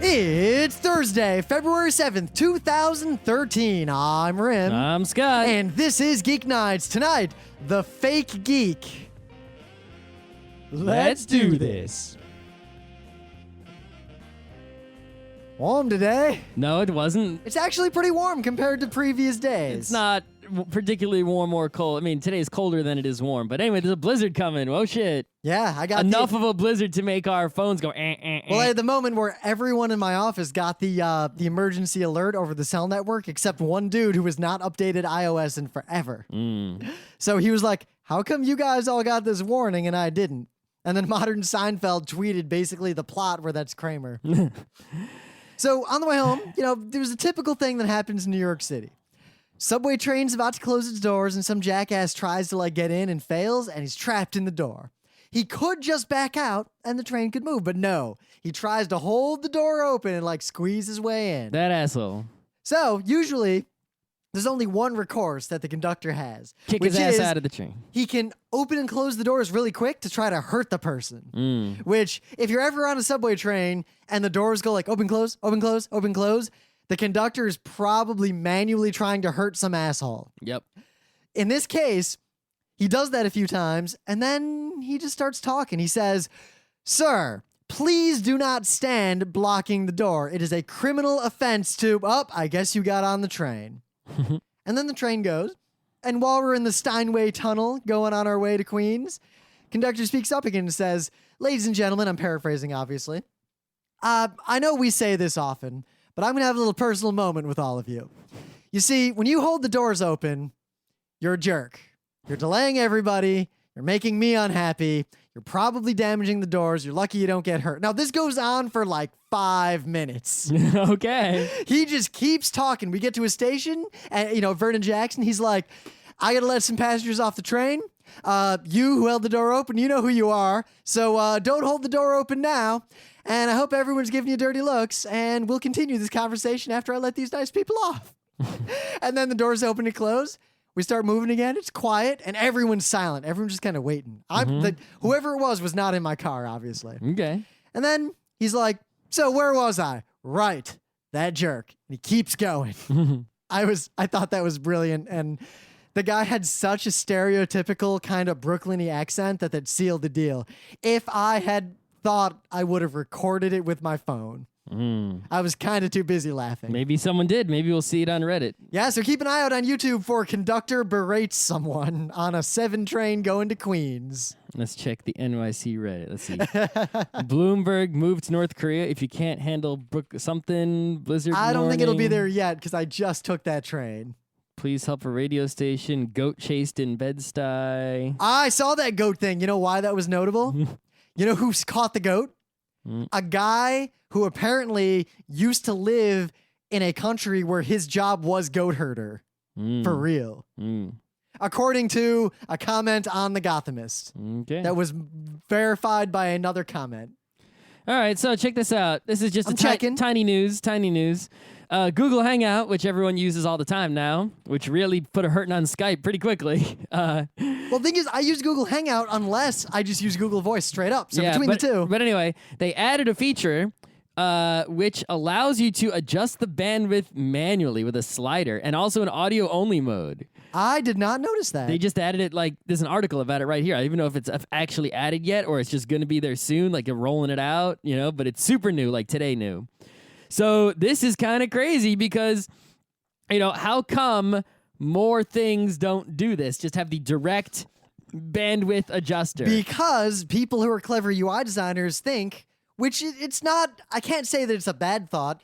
It's Thursday, February 7th, 2013. I'm Rim. I'm Scott. And this is Geeknights. Tonight, the fake geek. Let's do this. Warm today. No, it wasn't. It's actually pretty warm compared to previous days. It's not particularly warm or cold. I mean, today is colder than it is warm. But anyway, there's a blizzard coming. Oh, shit. Yeah, I got enough of a blizzard to make our phones go Well, at the moment where everyone in my office got the emergency alert over the cell network, except one dude who has not updated iOS in forever. So he was like, how come you guys all got this warning and I didn't? And then Modern Seinfeld tweeted basically the plot where that's Kramer. So on the way home, there's a typical thing that happens in New York City. Subway train's about to close its doors and some jackass tries to get in and fails and he's trapped in the door. He could just back out and the train could move, but no. He tries to hold the door open and squeeze his way in. That asshole. So usually there's only one recourse that the conductor has. Kick his ass out of the train. He can open and close the doors really quick to try to hurt the person. Which, if you're ever on a subway train and the doors go open, close, open, close, open, close, the conductor is probably manually trying to hurt some asshole. Yep. In this case, he does that a few times, and then he just starts talking. He says, "Sir, please do not stand blocking the door. It is a criminal offense to..." I guess you got on the train. And then the train goes, and while we're in the Steinway Tunnel going on our way to Queens, conductor speaks up again and says, "Ladies and gentlemen," I'm paraphrasing, obviously, "I know we say this often, but I'm going to have a little personal moment with all of you. You see, when you hold the doors open, you're a jerk. You're delaying everybody. You're making me unhappy. You're probably damaging the doors. You're lucky you don't get hurt." Now, this goes on for 5 minutes. Okay. He just keeps talking. We get to a station, and, Vernon Jackson, he's like, "I got to let some passengers off the train. You who held the door open, you know who you are. So don't hold the door open now. And I hope everyone's giving you dirty looks, and we'll continue this conversation after I let these nice people off." And then the doors open and close. We start moving again. It's quiet, and everyone's silent. Everyone's just kind of waiting. Whoever it was not in my car, obviously. Okay. And then he's like, "So where was I?" "Right, that jerk." And he keeps going. I thought that was brilliant, and the guy had such a stereotypical kind of Brooklyn-y accent that sealed the deal. If I had thought, I would have recorded it with my phone. I was kind of too busy laughing. Maybe someone did. Maybe we'll see it on Reddit. Yeah, so keep an eye out on YouTube for conductor berates someone on a 7 train going to Queens. Let's check the NYC Reddit. Let's see. Bloomberg moved to North Korea if you can't handle blizzard I don't think it'll be warning. there yet because I just took that train. Please help a radio station. Goat chased in Bed-Stuy. I saw that goat thing. You know why that was notable? You know who's caught the goat? A guy who apparently used to live in a country where his job was goat herder. For real. According to a comment on The Gothamist. Okay. That was verified by another comment. All right, so check this out. This is just tiny news. Google Hangout, which everyone uses all the time now, which really put a hurting on Skype pretty quickly. Well, the thing is, I use Google Hangout unless I just use Google Voice straight up. So between the two. But anyway, they added a feature which allows you to adjust the bandwidth manually with a slider and also an audio-only mode. I did not notice that. They just added it, there's an article about it right here. I don't even know if it's actually added yet or it's just going to be there soon, they're rolling it out, but it's super new, today new. So this is kind of crazy because, how come more things don't do this? Just have the direct bandwidth adjuster. Because people who are clever UI designers think, which it's not, I can't say that it's a bad thought.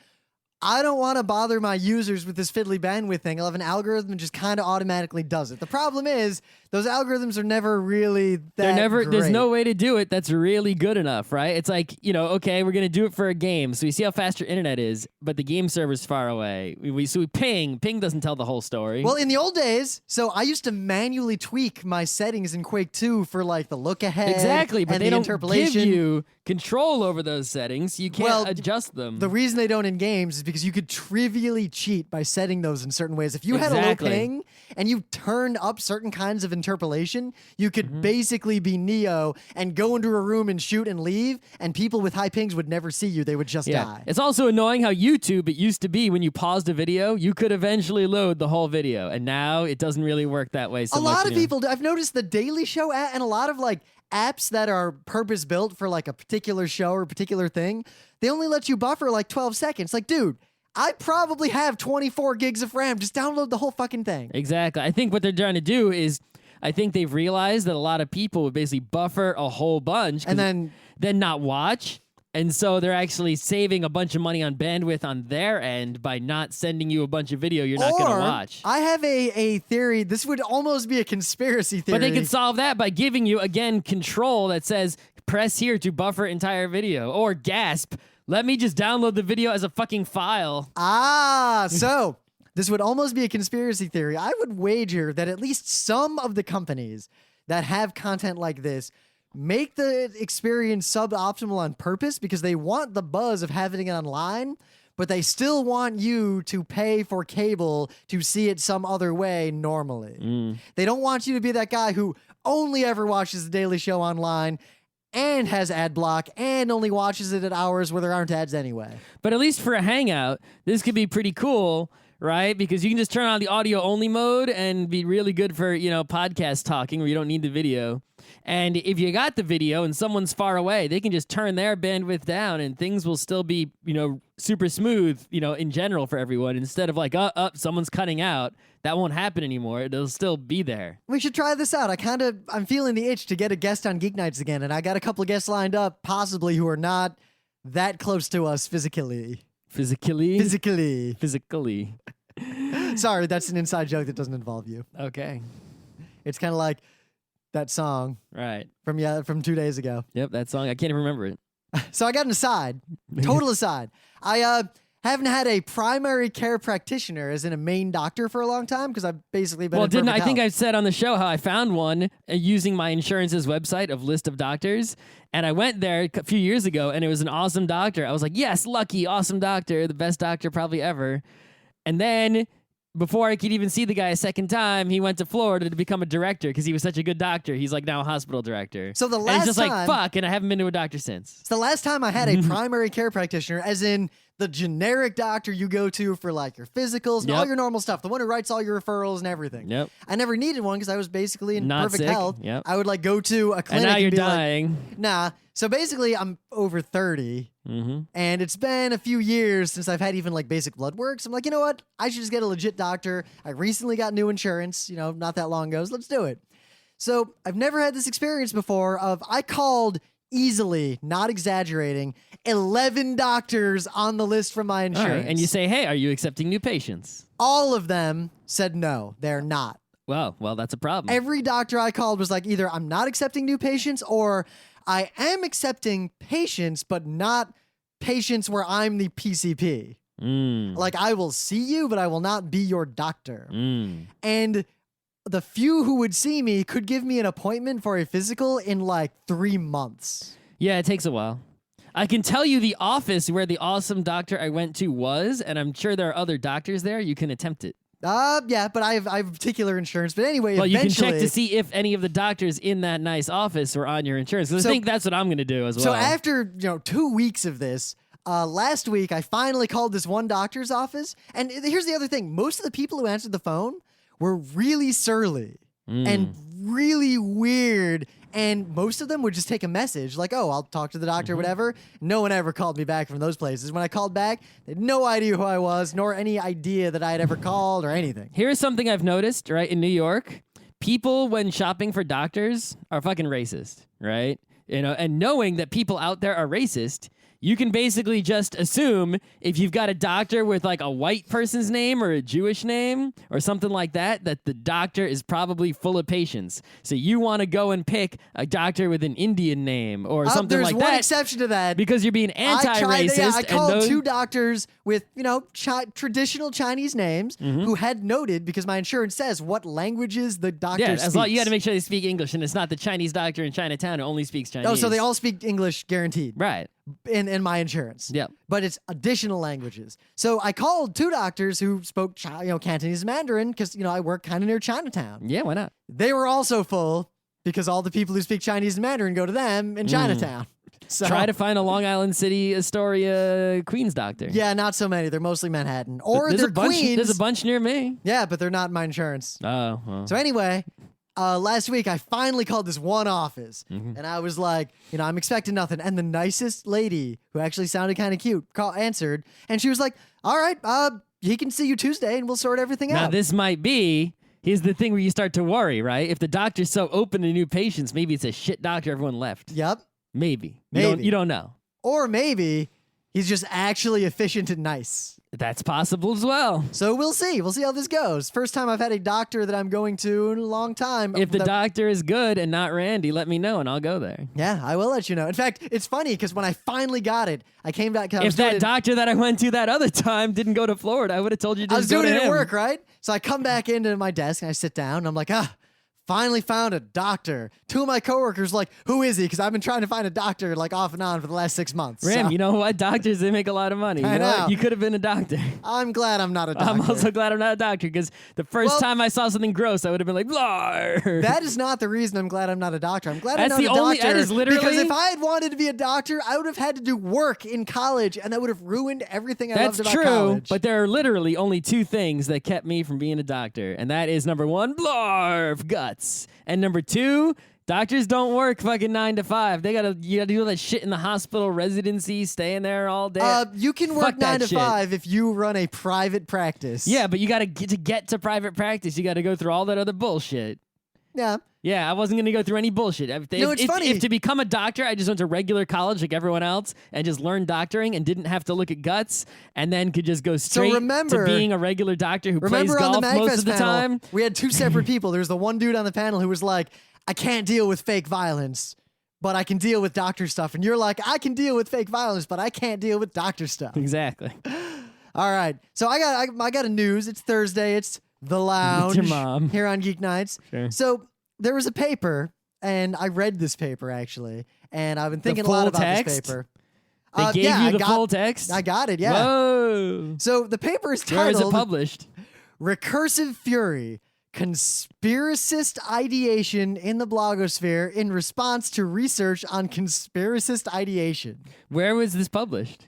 I don't want to bother my users with this fiddly bandwidth thing. I'll have an algorithm that just kind of automatically does it. The problem is those algorithms are never really that great. There's no way to do it that's really good enough, right? It's okay, we're going to do it for a game. So we see how fast your internet is, but the game server's far away. We ping. Ping doesn't tell the whole story. Well, in the old days, so I used to manually tweak my settings in Quake 2 for the look ahead. Exactly, but and they don't interpolation. give you control over those settings. You can't adjust them. The reason they don't in games is because you could trivially cheat by setting those in certain ways. If you had a low Exactly. ping and you turned up certain kinds of interpolation, you could basically be Neo and go into a room and shoot and leave, and people with high pings would never see you. They would just die. It's also annoying how YouTube, it used to be when you paused a video, you could eventually load the whole video. And now it doesn't really work that way so A much. lot of people do. I've noticed the Daily Show and a lot of like apps that are purpose built for like a particular show or a particular thing, they only let you buffer like 12 seconds. Like, dude, I probably have 24 gigs of RAM. Just download the whole fucking thing. Exactly. I think what they're trying to do is, I think they've realized that a lot of people would basically buffer a whole bunch And then not watch. And so they're actually saving a bunch of money on bandwidth on their end by not sending you a bunch of video you're not going to watch. I have a theory. This would almost be a conspiracy theory. But they could solve that by giving you, again, control that says, press here to buffer entire video. Or gasp, let me just download the video as a fucking file. So this would almost be a conspiracy theory. I would wager that at least some of the companies that have content like this make the experience suboptimal on purpose because they want the buzz of having it online, but they still want you to pay for cable to see it some other way normally. They don't want you to be that guy who only ever watches The Daily Show online and has ad block and only watches it at hours where there aren't ads anyway. But at least for a hangout, this could be pretty cool, right? Because you can just turn on the audio only mode and be really good for, podcast talking where you don't need the video. And if you got the video and someone's far away, they can just turn their bandwidth down and things will still be, super smooth, in general for everyone. Instead of like, someone's cutting out. That won't happen anymore. It'll still be there. We should try this out. I'm feeling the itch to get a guest on Geeknights again, and I got a couple of guests lined up, possibly who are not that close to us physically. Physically? Physically. Sorry, that's an inside joke that doesn't involve you. Okay. It's kind of like that song Right. from 2 days ago. Yep, that song. I can't even remember it. So I got an aside, total aside. I haven't had a primary care practitioner as in a main doctor for a long time because I've basically been. Well, in didn't I perfect think health. I've said on the show how I found one using my insurance's website of list of doctors, and I went there a few years ago, and it was an awesome doctor. I was like, yes, lucky, awesome doctor, the best doctor probably ever. And then before I could even see the guy a second time, he went to Florida to become a director because he was such a good doctor. He's like now a hospital director. So the and last it's just time, like, fuck, and I haven't been to a doctor since. it's the last time I had a primary care practitioner, as in the generic doctor you go to for like your physicals and all Yep. your normal stuff, the one who writes all your referrals and everything. Yep. I never needed one because I was basically in Not perfect sick. health. Yep. I would like go to a And clinic now you're be dying. like, nah. So basically, I'm over 30. Mm-hmm. And it's been a few years since I've had even like basic blood work. So I'm like, you know what? I should just get a legit doctor. I recently got new insurance, not that long ago. So let's do it. So I've never had this experience before of I called easily, not exaggerating, 11 doctors on the list from my All insurance. right. And you say, hey, are you accepting new patients? all of them said no, they're not. Well, that's a problem. Every doctor I called was like, either I'm not accepting new patients or I am accepting patients, but not patients where I'm the PCP. Like, I will see you, but I will not be your doctor. And the few who would see me could give me an appointment for a physical in like 3 months. Yeah, it takes a while. I can tell you the office where the awesome doctor I went to was, and I'm sure there are other doctors there. You can attempt it. Yeah, but I have particular insurance. But anyway, Well, you can eventually, check to see if any of the doctors in that nice office are on your insurance. Because So- I think that's what I'm going to do as well. So after 2 weeks of this, last week I finally called this one doctor's office. And here's the other thing: most of the people who answered the phone were really surly and really weird. And most of them would just take a message like, "Oh, I'll talk to the doctor," whatever. No one ever called me back from those places. When I called back, they had no idea who I was, nor any idea that I had ever called or anything. Here's something I've noticed, right? In New York, people when shopping for doctors are fucking racist, right? And knowing that people out there are racist, you can basically just assume if you've got a doctor with like a white person's name or a Jewish name or something like that, that the doctor is probably full of patients. So you want to go and pick a doctor with an Indian name or something There's like one that exception to that. because you're being anti-racist. I called and those, 2 doctors with, traditional Chinese names who had noted, because my insurance says what languages the doctor yeah, speaks. as long you got to make sure they speak English, and it's not the Chinese doctor in Chinatown who only speaks Chinese. Oh, so they all speak English guaranteed. right. in my insurance. Yep. But it's additional languages. So I called 2 doctors who spoke Cantonese Mandarin because, I work kind of near Chinatown. Yeah, why not? They were also full because all the people who speak Chinese and Mandarin go to them in Chinatown. So, Try to find a Long Island City, Astoria, Queens doctor. yeah, not so many. They're mostly Manhattan. Or there's they're a bunch. Queens. There's a bunch near me. Yeah, but they're not in my insurance. Oh, well. So anyway, last week I finally called this one office, and I was like, I'm expecting nothing. And the nicest lady, who actually sounded kind of cute, answered, and she was like, "All right, he can see you Tuesday, and we'll sort everything Now out." this might be. Here's the thing where you start to worry, right? If the doctor's so open to new patients, maybe it's a shit doctor everyone left. Yep. Maybe. Maybe. You don't know. Or maybe he's just actually efficient and nice. That's possible as well. So we'll see. We'll see how this goes. First time I've had a doctor that I'm going to in a long time. If the doctor is good and not Randy, let me know and I'll go there. Yeah, I will let you know. In fact, it's funny because when I finally got it, I came back. If that doctor that I went to that other time didn't go to Florida, I would have told you to I was just go doing to it at him. work, right? So I come back into my desk and I sit down and I'm like, finally found a doctor. 2 of my coworkers like, who is he? Because I've been trying to find a doctor like off and on for the last 6 months. Ram, So you know what? Doctors, they make a lot of money. You I know what? know. You could have been a doctor. I'm glad I'm not a doctor. I'm also glad I'm not a doctor because the first time I saw something gross, I would have been like, blah. That is not the reason I'm glad I'm not a doctor. I'm glad That's I'm the not a only- doctor. that is literally- because if I had wanted to be a doctor, I would have had to do work in college, and that would have ruined everything I That's loved about true, college. but there are literally only 2 things that kept me from being a doctor, and that is number 1, blarf, guts, and number 2, doctors don't work fucking 9 to 5. You gotta do all that shit in the hospital residency, staying there all day. You can work Fuck 9 that to shit. 5 if you run a private practice. Yeah, but you gotta get to private practice. You gotta go through all that other bullshit. Yeah. Yeah, I wasn't gonna go through any bullshit. It's funny. If to become a doctor, I just went to regular college like everyone else and just learned doctoring and didn't have to look at guts, and then could just go straight remember- to being a regular doctor who plays Remember on golf the most MagFest of the panel, time. we had 2 separate people. There was the one dude on the panel who was like, I can't deal with fake violence, but I can deal with doctor stuff. And you're like, I can deal with fake violence, but I can't deal with doctor stuff. Exactly. All right. So I got a news. It's Thursday. It's The Lounge. With your mom. Here on Geeknights. Sure. So there was a paper, and I read this paper, actually, and I've been thinking a full lot about text? this paper. They gave yeah, you the full text? I got it, yeah. Whoa. So the paper is Where is it titled published? Recursive Fury, Conspiracist Ideation in the Blogosphere in Response to Research on Conspiracist Ideation. Where was this published?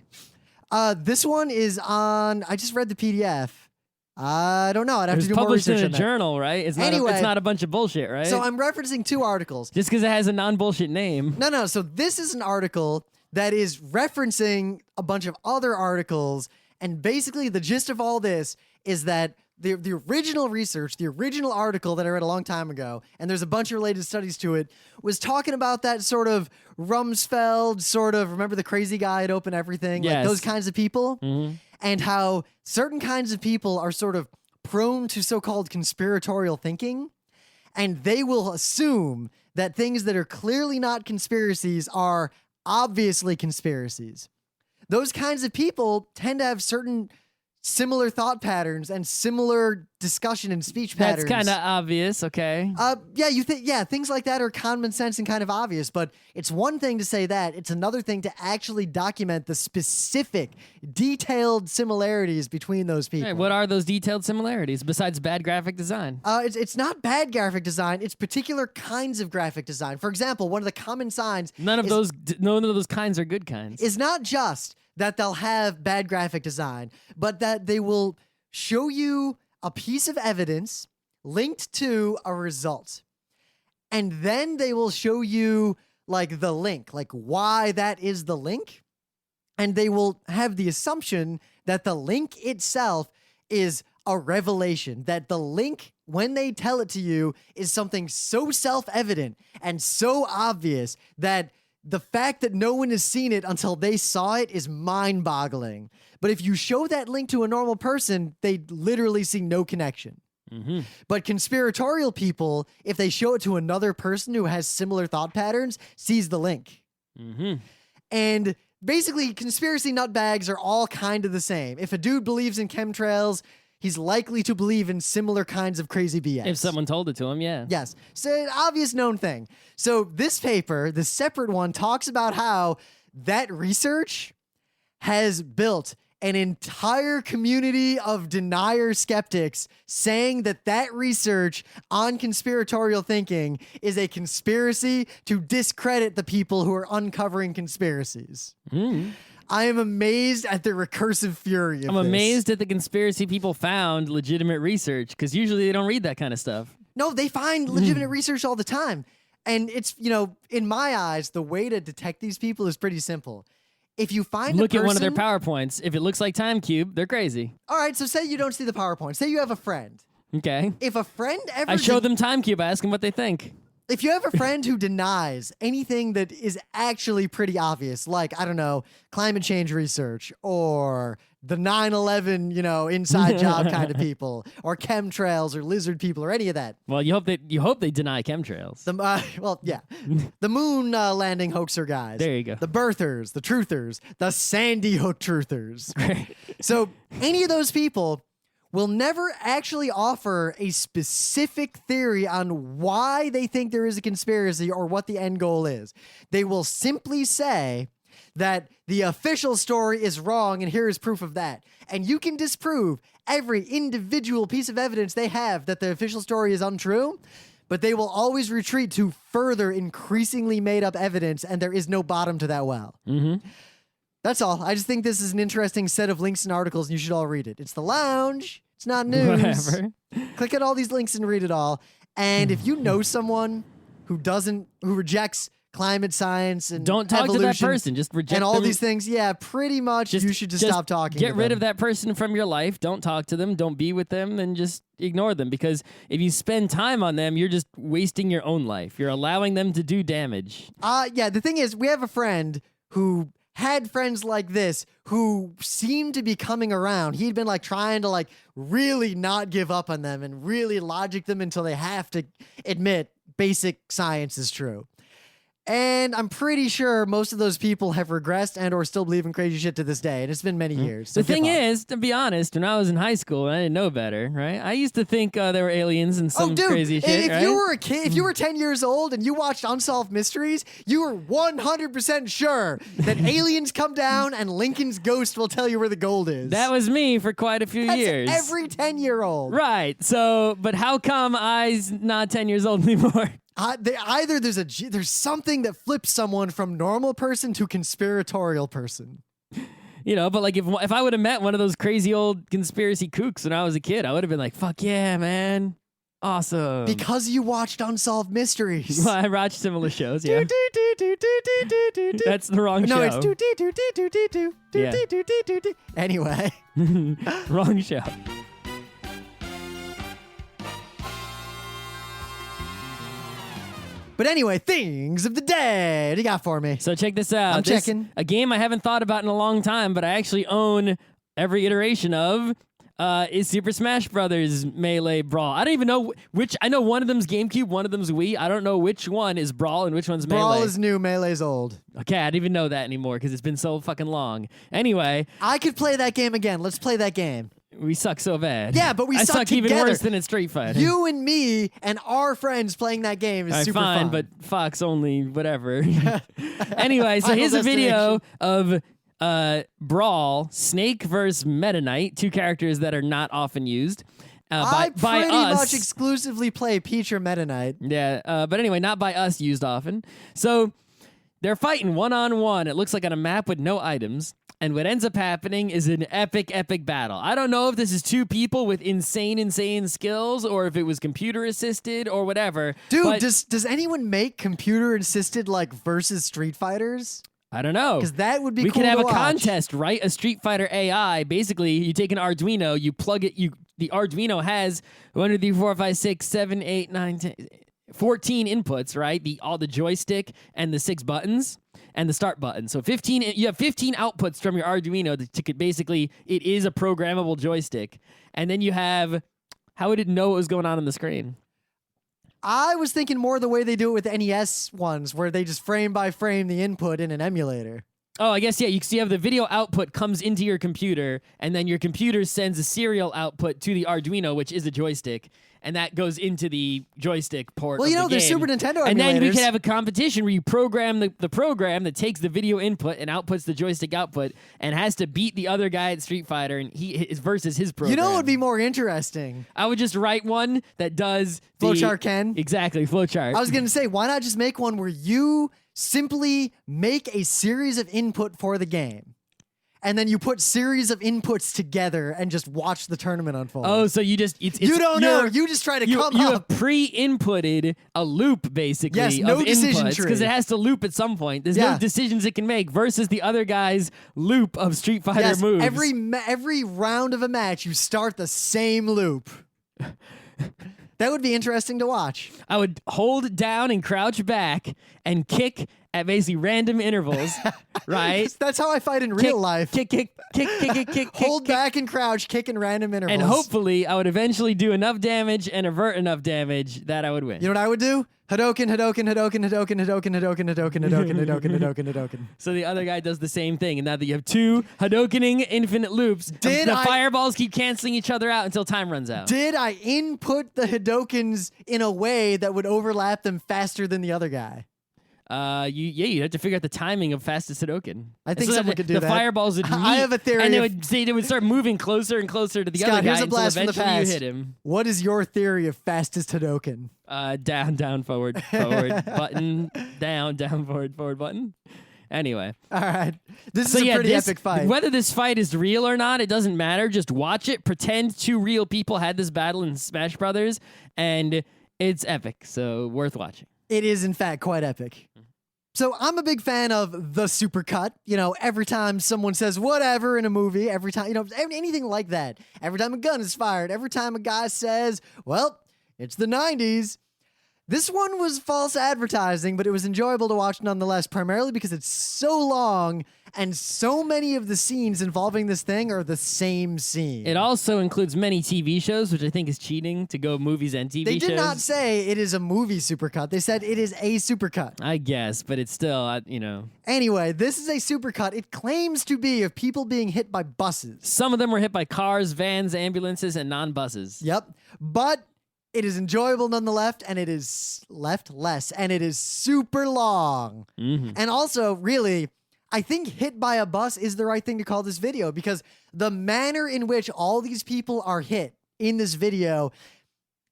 This one is on, I just read the PDF. I don't know. I'd have It was to do more published research in a on that. journal, right? It's Anyway. not a bunch of bullshit, right? So I'm referencing 2 articles. Just because it has a non-bullshit name. No. So this is an article that is referencing a bunch of other articles. And basically the gist of all this is that the original research, the original article that I read a long time ago, and there's a bunch of related studies to it, was talking about that sort of Rumsfeld sort of, remember the crazy guy at Open Everything? Like Yes. those kinds of people? Mhm. And how certain kinds of people are sort of prone to so-called conspiratorial thinking, and they will assume that things that are clearly not conspiracies are obviously conspiracies. Those kinds of people tend to have certain similar thought patterns and similar discussion and speech patterns. That's kind of obvious, okay? Things like that are common sense and kind of obvious, but it's one thing to say that. It's another thing to actually document the specific, detailed similarities between those people. Hey, what are those detailed similarities besides bad graphic design? It's not bad graphic design. It's particular kinds of graphic design. For example, one of the common signs None of those kinds are good kinds. is not just that they'll have bad graphic design, but that they will show you a piece of evidence linked to a result. And then they will show you like the link, like why that is the link. And they will have the assumption that the link itself is a revelation, that the link, when they tell it to you, is something so self-evident and so obvious that the fact that no one has seen it until they saw it is mind-boggling. But if you show that link to a normal person, they literally see no connection. Mm-hmm. But conspiratorial people, if they show it to another person who has similar thought patterns, sees the link. Mm-hmm. And basically, conspiracy nutbags are all kind of the same. If a dude believes in chemtrails, he's likely to believe in similar kinds of crazy BS. If someone told it to him, yeah. Yes. So an obvious known thing. So this paper, the separate one, talks about how that research has built an entire community of denier skeptics saying that research on conspiratorial thinking is a conspiracy to discredit the people who are uncovering conspiracies. I am amazed at the recursive fury of I'm this. amazed at the conspiracy people found legitimate research, because usually they don't read that kind of stuff. No, they find legitimate research all the time. And it's, in my eyes, the way to detect these people is pretty simple. If you find Look a at one of their person- PowerPoints. If it looks like Time Cube, they're crazy. All right, so say you don't see the PowerPoint. Say you have a friend. Okay. If a friend ever... I show them Time Cube. I ask them what they think. If you have a friend who denies anything that is actually pretty obvious, like, I don't know, climate change research or the 9/11, inside job kind of people, or chemtrails or lizard people or any of that. Well, you hope they deny chemtrails. The moon landing hoaxer guys. There you go. The birthers, the truthers, the Sandy Hook truthers. Right. So any of those people will never actually offer a specific theory on why they think there is a conspiracy or what the end goal is. They will simply say that the official story is wrong and here is proof of that. And you can disprove every individual piece of evidence they have that the official story is untrue, but they will always retreat to further increasingly made up evidence, and there is no bottom to that well. Mm-hmm. That's all. I just think this is an interesting set of links and articles, and you should all read it. It's the lounge. It's not news. Whatever. Click on all these links and read it all. And if you know someone who rejects climate science and Don't talk to that evolution person. Just reject and all them. these things, pretty much you should just stop talking. Get to rid them. of that person from your life. Don't talk to them. Don't be with them, and just ignore them. Because if you spend time on them, you're just wasting your own life. You're allowing them to do damage. The thing is, we have a friend who had friends like this who seemed to be coming around. He'd been trying to really not give up on them and really logic them until they have to admit basic science is true. And I'm pretty sure most of those people have regressed and or still believe in crazy shit to this day. And it's been many years. So The thing is, to be honest, when I was in high school and I didn't know better, right? I used to think there were aliens and some crazy shit, if right? you were a kid, if you were 10 years old and you watched Unsolved Mysteries, you were 100% sure that aliens come down and Lincoln's ghost will tell you where the gold is. That was me for quite a few That's years. every 10-year-old. Right. So, but how come I's not 10 years old anymore? Either there's something that flips someone from normal person to conspiratorial person. But if I would have met one of those crazy old conspiracy kooks when I was a kid, I would have been like, fuck yeah, man. Awesome. Because you watched Unsolved Mysteries. Well, I watched similar shows, yeah. That's the wrong show. No, it's do. Anyway. Wrong show. But anyway, things of the day. What do you got for me? So check this out. I'm checking. A game I haven't thought about in a long time, but I actually own every iteration of, is Super Smash Brothers Melee Brawl. I don't even know which. I know one of them's GameCube, one of them's Wii. I don't know which one is Brawl and which one's Melee. Brawl is new, Melee's old. Okay, I didn't even know that anymore because it's been so fucking long. Anyway, I could play that game again. Let's play that game. we suck so bad. Yeah, but we I suck suck even together. worse than in Street Fighter. You and me and our friends playing that game is All right, super fine, fun. but Fox only, whatever. Anyway, so Final here's a video destination. of Brawl, Snake versus Meta Knight, two characters that are not often used. I by pretty us. much exclusively play Peach or Meta Knight. Yeah, but anyway, not by us used often. So they're fighting one-on-one. It looks like on a map with no items. And what ends up happening is an epic battle. I don't know if this is two people with insane skills or if it was computer assisted or whatever. Dude, but does anyone make computer assisted versus Street Fighters? I don't know. Because that would be we cool could have to a watch. contest, right? A Street Fighter AI. Basically, you take an Arduino, you plug it. The Arduino has 1, 2, 3, 4, 5, 6, 7, 8, 9, 10, 14 inputs, right? All the joystick and the 6 buttons and the start button. So 15. You have 15 outputs from your Arduino that basically it is a programmable joystick. And then you have, how would it know what was going on the screen? I was thinking more the way they do it with NES ones, where they just frame by frame the input in an emulator. Oh, I guess, yeah, you have the video output comes into your computer, and then your computer sends a serial output to the Arduino, which is a joystick, and that goes into the joystick port Well, of you know, the there's game. Super Nintendo emulators. And then we could have a competition where you program the program that takes the video input and outputs the joystick output and has to beat the other guy at Street Fighter and versus his program. You know what would be more interesting? I would just write one that does Flowchart Ken? Exactly, flowchart. I was going to say, why not just make one where you simply make a series of input for the game, and then you put series of inputs together and just watch the tournament unfold. Oh, so you just you don't know. You just try to come you up. have pre-inputted a loop basically. Yes, no of decision inputs tree. because it has to loop at some point. There's Yeah. no decisions it can make versus the other guy's loop of Street Fighter Yes, moves. every round of a match, you start the same loop. That would be interesting to watch. I would hold down and crouch back and kick at basically random intervals, right? That's how I fight in real life. Kick. Hold back and crouch, kick in random intervals. And hopefully I would eventually do enough damage and avert enough damage that I would win. You know what I would do? Hadoken, Hadoken, Hadoken, Hadoken, Hadoken, Hadoken, Hadoken, Hadoken, Hadoken, Hadoken, Hadoken. So the other guy does the same thing, and now that you have two Hadokening infinite loops, the fireballs keep canceling each other out until time runs out. Did I input the Hadokens in a way that would overlap them faster than the other guy? You'd have to figure out the timing of fastest Hadoken. I think so someone could do the that. fireballs would meet, I have a theory. and they would start moving closer and closer to the Scott, other guy here's a until blast from the eventually past. you hit him. What is your theory of fastest Hadoken? Down, forward, button, down, forward button. Anyway. All right. This is a pretty epic fight. Whether this fight is real or not, it doesn't matter. Just watch it. Pretend two real people had this battle in Smash Brothers, and it's epic. So worth watching. It is, in fact, quite epic. So I'm a big fan of the supercut. You know, every time someone says whatever in a movie, every time, you know, anything like that. Every time a gun is fired, every time a guy says, well, it's the 90s. This one was false advertising, but it was enjoyable to watch nonetheless, primarily because it's so long and so many of the scenes involving this thing are the same scene. It also includes many TV shows, which I think is cheating to go movies and TV shows. They did not say it is a movie supercut. They said it is a supercut. I guess, but it's still, you know. Anyway, this is a supercut. It claims to be of people being hit by buses. Some of them were hit by cars, vans, ambulances, and non-buses. Yep. But it is enjoyable nonetheless, and it is and it is super long. Mm-hmm. And also, really, I think hit by a bus is the right thing to call this video because the manner in which all these people are hit in this video,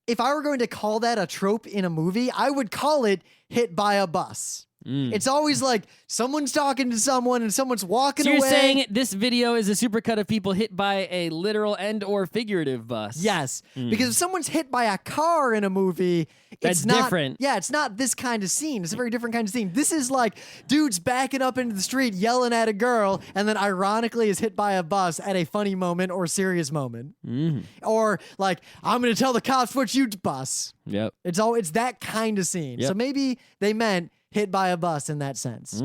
if I were going to call that a trope in a movie, I would call it hit by a bus. It's always like someone's talking to someone and someone's walking away. So you're saying this video is a supercut of people hit by a literal and or figurative bus? Yes, because if someone's hit by a car in a movie, That's it's not different. Yeah, it's not this kind of scene. It's a very different kind of scene. This is like dudes backing up into the street, yelling at a girl, and then ironically is hit by a bus at a funny moment or serious moment, or like I'm going to tell the cops what you bus. Yep. It's that kind of scene. Yep. So maybe they meant hit by a bus in that sense.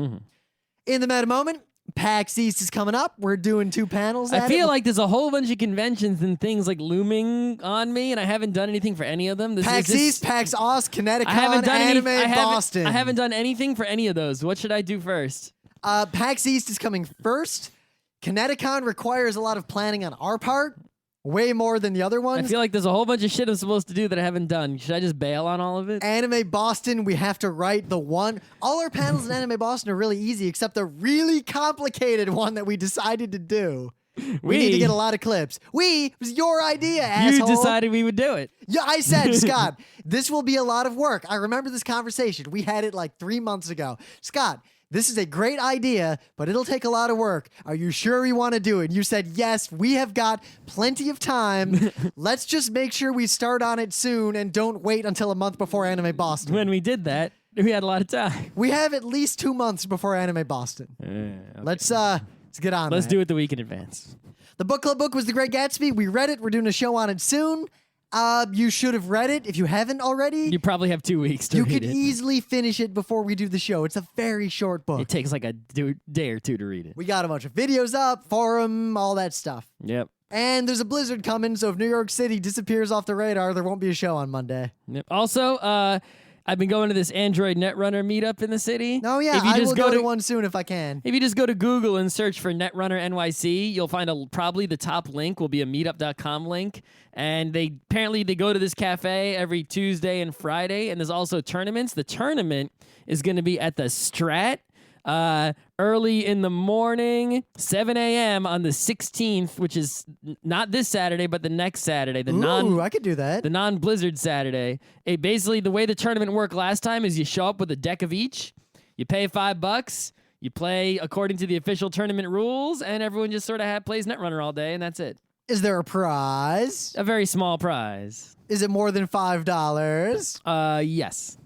In the meta moment, PAX East is coming up. We're doing 2 panels. I feel like there's a whole bunch of conventions and things like looming on me, and I haven't done anything for any of them. PAX East, PAX Ost, Connecticut, Anime Boston. I haven't done anything for any of those. What should I do first? PAX East is coming first. Kineticon requires a lot of planning on our part, way more than the other I ones. feel like there's a whole bunch of shit I'm supposed to do that I haven't done. Should I just bail on all of it? Anime Boston, we have to write the one. All our panels in Anime Boston are really easy, except the really complicated one that we decided to do. We need to get a lot of clips. It was your idea, asshole. You decided we would do it. Yeah, I said, Scott, this will be a lot of work. I remember this conversation. We had it like 3 months ago. Scott, this is a great idea, but it'll take a lot of work. Are you sure we want to do it? You said, yes, we have got plenty of time. Let's just make sure we start on it soon and don't wait until a month before Anime Boston. When we did that, we had a lot of time. We have at least 2 months before Anime Boston. Okay. Let's get on Let's that. do it the week in advance. The book club book was The Great Gatsby. We read it. We're doing a show on it soon. You should have read it if you haven't already. You probably have 2 weeks to You read could it. easily finish it before we do the show. It's a very short book. It takes like a day or two to read it. We got a bunch of videos up, forum, all that stuff. Yep. And there's a blizzard coming, so if New York City disappears off the radar, there won't be a show on Monday. Yep. Also, I've been going to this Android Netrunner meetup in the city. Oh, yeah. If you I just will go to one soon if I can. If you just go to Google and search for Netrunner NYC, you'll find probably the top link will be a meetup.com link. And they go to this cafe every Tuesday and Friday. And there's also tournaments. The tournament is going to be at the Strat early in the morning, 7 a.m. on the 16th, which is not this Saturday, but the next Saturday. I could do that. The non-Blizzard Saturday. Basically, the way the tournament worked last time is you show up with a deck of each. You pay $5. You play according to the official tournament rules, and everyone just sort of plays Netrunner all day, and that's it. Is there a prize? A very small prize. Is it more than $5? Yes.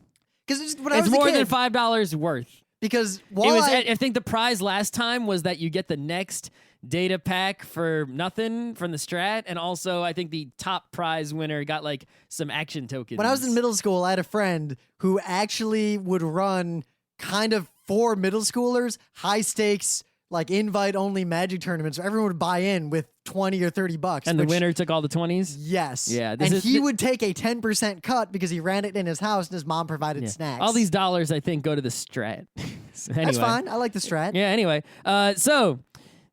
Because it's more than $5 worth. Because I think the prize last time was that you get the next data pack for nothing from the Strat, and also I think the top prize winner got like some action tokens. When I was in middle school, I had a friend who actually would run kind of for middle schoolers high stakes, like invite only Magic tournaments. Where everyone would buy in with $20 or $30, and the winner took all the 20s. Yes, yeah, he would take a 10% cut because he ran it in his house and his mom provided snacks. All these dollars, I think, go to the Strat. So anyway. That's fine. I like the Strat. Yeah. Anyway, so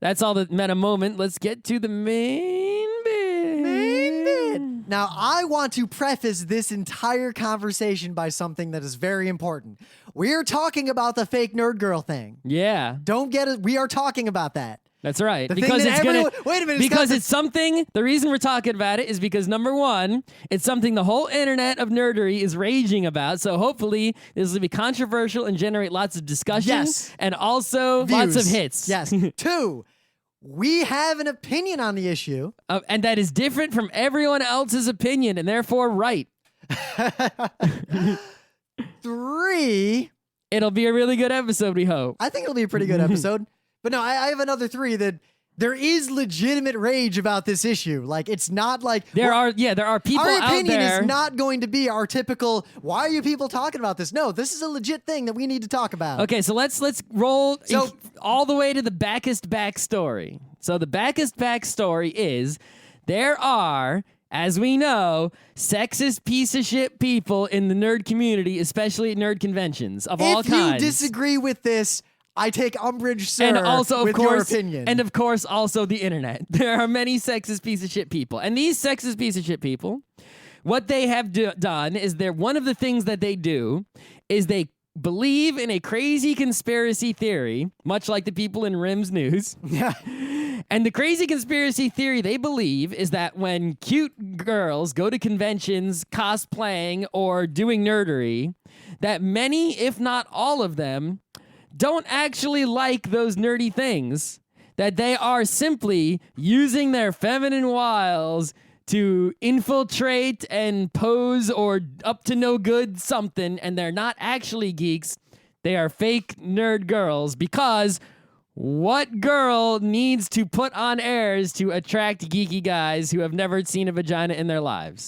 that's all the meta moment. Let's get to the main bit. Now, I want to preface this entire conversation by something that is very important. We're talking about the fake nerd girl thing. Yeah. Don't get it. We are talking about that. That's right. Because it's wait a minute. Because it's something. The reason we're talking about it is because number one, it's something the whole internet of nerdery is raging about. So hopefully this will be controversial and generate lots of discussion. Yes. And also Views. lots of hits. Yes. 2, we have an opinion on the issue. And that is different from everyone else's opinion and therefore right. 3, it'll be a really good episode, we hope. I think it'll be a pretty good episode. But no, I have another 3 that there is legitimate rage about this issue. Like, it's not like... There are people out there... Our opinion is not going to be our typical, why are you people talking about this? No, this is a legit thing that we need to talk about. Okay, so let's roll all the way to the backest backstory. So the backest backstory is there are... As we know, sexist piece of shit people in the nerd community, especially at nerd conventions of all kinds. If you disagree with this, I take umbrage, sir, and also, with your opinion. And of course, also the internet. There are many sexist piece of shit people. And these sexist piece of shit people, what they have done is one of the things that they do is they believe in a crazy conspiracy theory, much like the people in Rim's News. Yeah. And the crazy conspiracy theory they believe is that when cute girls go to conventions cosplaying or doing nerdery, that many, if not all of them, don't actually like those nerdy things, that they are simply using their feminine wiles to infiltrate and pose or up to no good something, and they're not actually geeks. They are fake nerd girls because... What girl needs to put on airs to attract geeky guys who have never seen a vagina in their lives?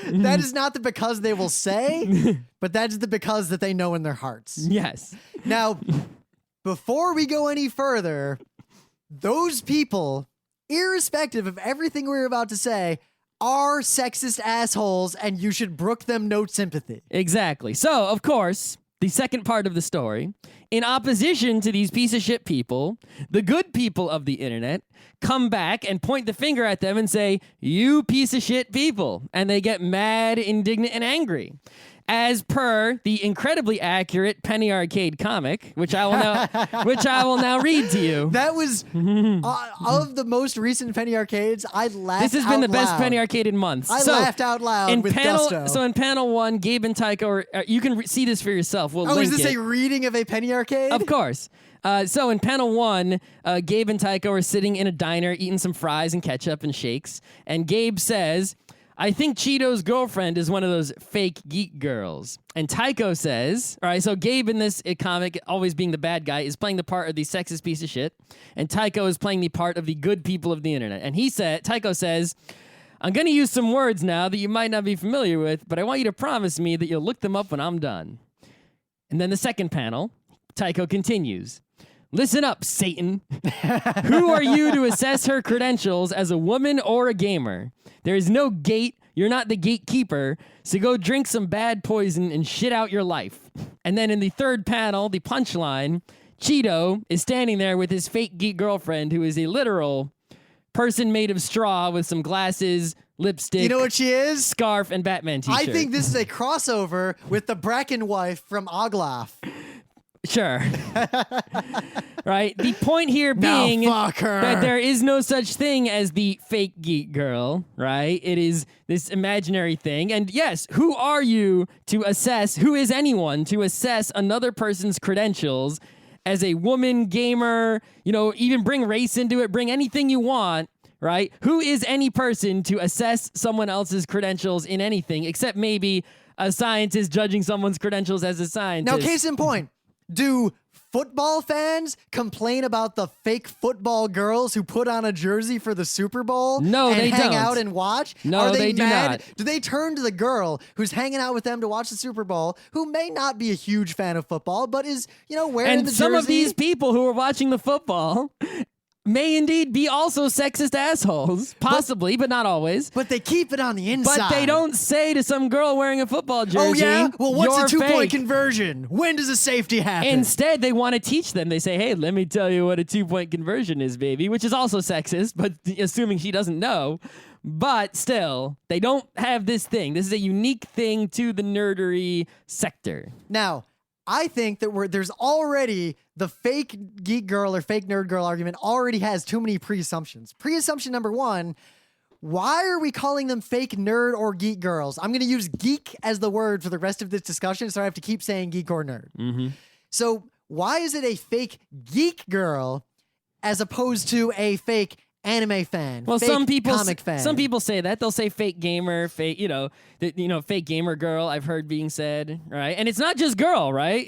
That is not the because they will say, but that is the because that they know in their hearts. Yes. Now, before we go any further, those people, irrespective of everything we're about to say, are sexist assholes, and you should brook them no sympathy. Exactly. So, of course... The second part of the story, in opposition to these piece of shit people, the good people of the internet come back and point the finger at them and say, you piece of shit people. And they get mad, indignant, and angry. As per the incredibly accurate Penny Arcade comic, which I will now read to you. That was of the most recent Penny Arcades. I laughed. This has been the best Penny Arcade in months. I laughed out loud with gusto. So in panel 1, Gabe and Tycho, you can see this for yourself. We'll link is this a reading of a Penny Arcade? Of course. So in panel 1, Gabe and Tycho are sitting in a diner eating some fries and ketchup and shakes, and Gabe says, I think Cheeto's girlfriend is one of those fake geek girls. And Tycho says, all right, so Gabe in this comic, always being the bad guy, is playing the part of the sexist piece of shit. And Tycho is playing the part of the good people of the internet. And Tycho says, I'm going to use some words now that you might not be familiar with, but I want you to promise me that you'll look them up when I'm done. And then the second panel, Tycho continues. Listen up, Satan. Who are you to assess her credentials as a woman or a gamer? There is no gate you're not the gatekeeper, so go drink some bad poison and shit out your life. And then in the third panel, the punchline, Cheeto is standing there with his fake geek girlfriend, who is a literal person made of straw with some glasses, lipstick, You know what she is? scarf, and Batman t-shirt. I think this is a crossover with the Bracken wife from Oglaf. Sure. Right? The point here Now being fuck her. that there is no such thing as the fake geek girl, right? It is this imaginary thing. And yes, who are you to assess, who is anyone to assess another person's credentials as a woman, gamer, even bring race into it, bring anything you want, right? Who is any person to assess someone else's credentials in anything except maybe a scientist judging someone's credentials as a scientist? Now, case in point, do football fans complain about the fake football girls who put on a jersey for the Super Bowl No, and they hang don't. out and watch? No, Are they do mad? not. Do they turn to the girl who's hanging out with them to watch the Super Bowl, who may not be a huge fan of football, but is, wearing And the some of jersey? these people who are watching the football may indeed be also sexist assholes. Possibly, but not always. But they keep it on the inside. But they don't say to some girl wearing a football jersey, Oh, yeah? Well, what's "You're a two-point fake." conversion? When does a safety happen? Instead, they want to teach them. They say, hey, let me tell you what a 2-point conversion is, baby, which is also sexist, but assuming she doesn't know. But still, they don't have this thing. This is a unique thing to the nerdery sector. Now, I think that there's already the fake geek girl or fake nerd girl argument already has too many pre-assumptions. Pre-assumption number one, why are we calling them fake nerd or geek girls? I'm going to use geek as the word for the rest of this discussion, so I have to keep saying geek or nerd. Mm-hmm. So why is it a fake geek girl as opposed to a fake anime fan? Well, fake some people say that. They'll say fake gamer, fake, fake gamer girl. I've heard being said, right? And it's not just girl, right?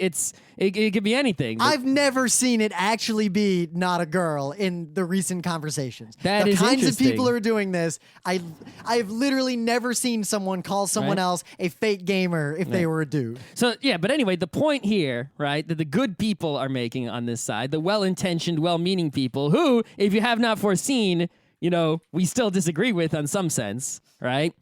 It could be anything. I've never seen it actually be not a girl in the recent conversations. That the is kinds of interesting. people who are doing this, I've literally never seen someone call someone Right. else a fake gamer if they were a dude. So, yeah, but anyway, the point here, right, that the good people are making on this side, the well-intentioned, well-meaning people who, if you have not foreseen, we still disagree with on some sense, right,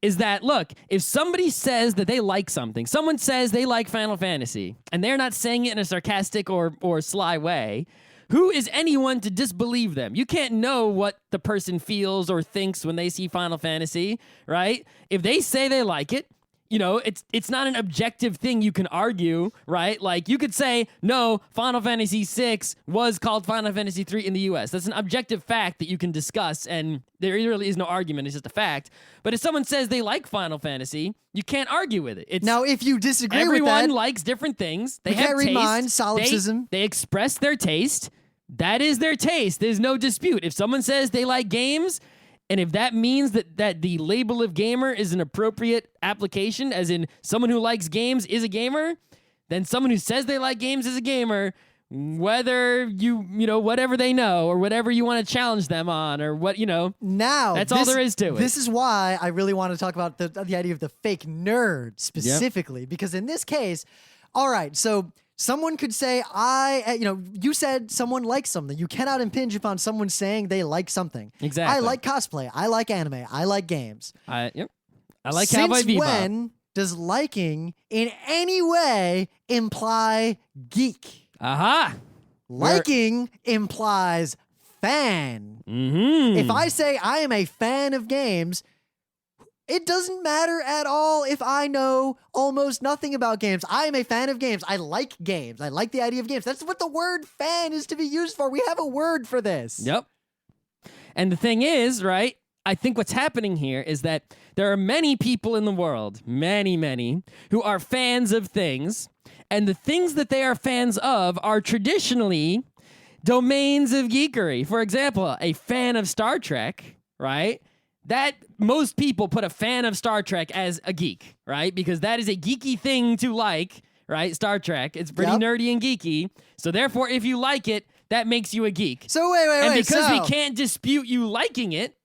is that, look, if somebody says that they like something, someone says they like Final Fantasy, and they're not saying it in a sarcastic or sly way, who is anyone to disbelieve them? You can't know what the person feels or thinks when they see Final Fantasy, right? If they say they like it, it's not an objective thing you can argue, right? Like, you could say, no, Final Fantasy VI was called Final Fantasy III in the US. That's an objective fact that you can discuss, and there really is no argument. It's just a fact. But if someone says they like Final Fantasy, you can't argue with it. Now, if you disagree with Everyone that, likes different things. They we have can't read taste. minds, solipsism. They express their taste. That is their taste. There's no dispute. If someone says they like games, and if that means that the label of gamer is an appropriate application, as in someone who likes games is a gamer, then someone who says they like games is a gamer, whether whatever they know or whatever you want to challenge them on or what, now that's all there is to it. This is why I really want to talk about the idea of the fake nerd specifically, because in this case, all right, so someone could say, you said someone likes something. You cannot impinge upon someone saying they like something. Exactly. I like cosplay. I like anime. I like games. I like Cowboy Since Bebop. when does liking in any way imply geek? Aha! Liking implies fan. Mm-hmm. If I say I am a fan of games, it doesn't matter at all if I know almost nothing about games. I am a fan of games. I like games. I like the idea of games. That's what the word fan is to be used for. We have a word for this. Yep. And the thing is, right, I think what's happening here is that there are many people in the world, many, who are fans of things, and the things that they are fans of are traditionally domains of geekery. For example, a fan of Star Trek, right? That most people put a fan of Star Trek as a geek, right? Because that is a geeky thing to like, right? Star Trek. It's pretty nerdy and geeky. So therefore, if you like it, that makes you a geek. So wait. And because we can't dispute you liking it,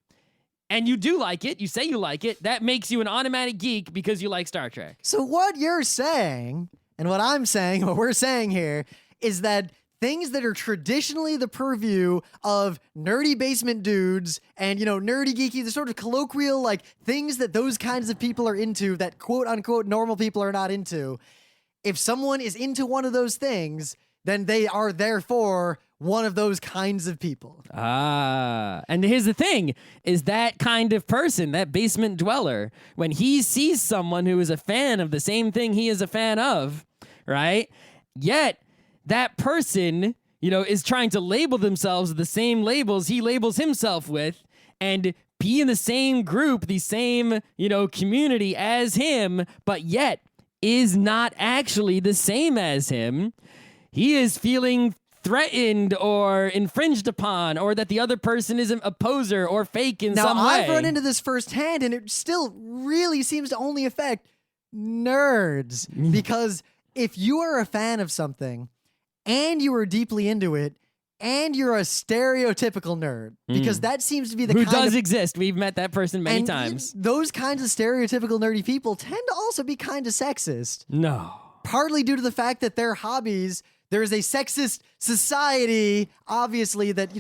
and you do like it, you say you like it, that makes you an automatic geek because you like Star Trek. So what you're saying, and what I'm saying, what we're saying here, is that things that are traditionally the purview of nerdy basement dudes and, nerdy geeky, the sort of colloquial, like, things that those kinds of people are into that quote unquote normal people are not into. If someone is into one of those things, then they are therefore one of those kinds of people. And here's the thing, is that kind of person, that basement dweller, when he sees someone who is a fan of the same thing he is a fan of, right? Yet that person, is trying to label themselves with the same labels he labels himself with and be in the same group, the same, community as him, but yet is not actually the same as him. He is feeling threatened or infringed upon, or that the other person is a poser or fake in some way. Now, I've run into this firsthand, and it still really seems to only affect nerds. Because if you are a fan of something, and you are deeply into it, and you're a stereotypical nerd, because that seems to be the who kind does of, exist. We've met that person many times. Those kinds of stereotypical nerdy people tend to also be kind of sexist. No. Partly due to the fact that their hobbies, there is a sexist society, obviously, that,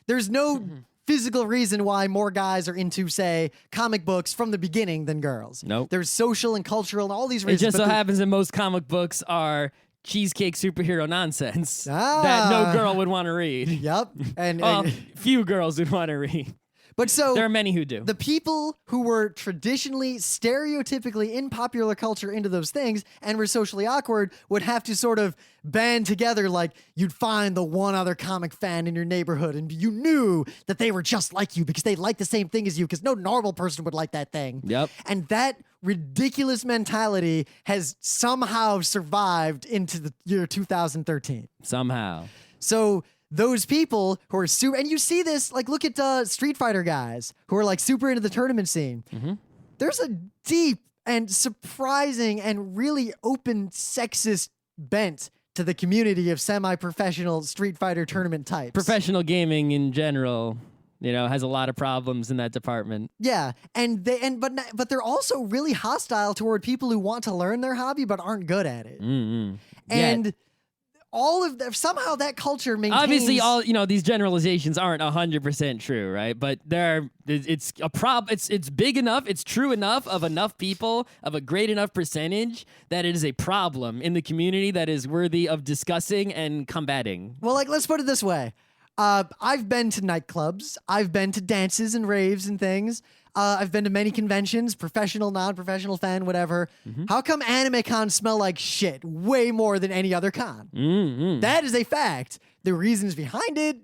there's no physical reason why more guys are into, say, comic books from the beginning than girls. Nope. There's social and cultural and all these It reasons. just so happens that most comic books are cheesecake superhero nonsense Ah. that no girl would want to read. Yep. Well, few girls would want to read. But so There are many who do. the people who were traditionally, stereotypically in popular culture into those things and were socially awkward would have to sort of band together, like you'd find the one other comic fan in your neighborhood and you knew that they were just like you because they liked the same thing as you, because no normal person would like that thing. Yep. And that ridiculous mentality has somehow survived into the year 2013. Somehow. So those people who are super, and you see this, like, look at Street Fighter guys who are like super into the tournament scene. There's a deep and surprising and really open sexist bent to the community of semi-professional Street Fighter tournament types. Professional gaming in general, has a lot of problems in that department. Yeah, but they're also really hostile toward people who want to learn their hobby but aren't good at it. And all of that, somehow that culture maintains. Obviously, all these generalizations aren't 100% true, right? But it's a It's big enough. It's true enough of enough people of a great enough percentage that it is a problem in the community that is worthy of discussing and combating. Well, like, let's put it this way. I've been to nightclubs. I've been to dances and raves and things. I've been to many conventions, professional, non-professional, fan, whatever. How come anime cons smell like shit way more than any other con? That is a fact. The reasons behind it,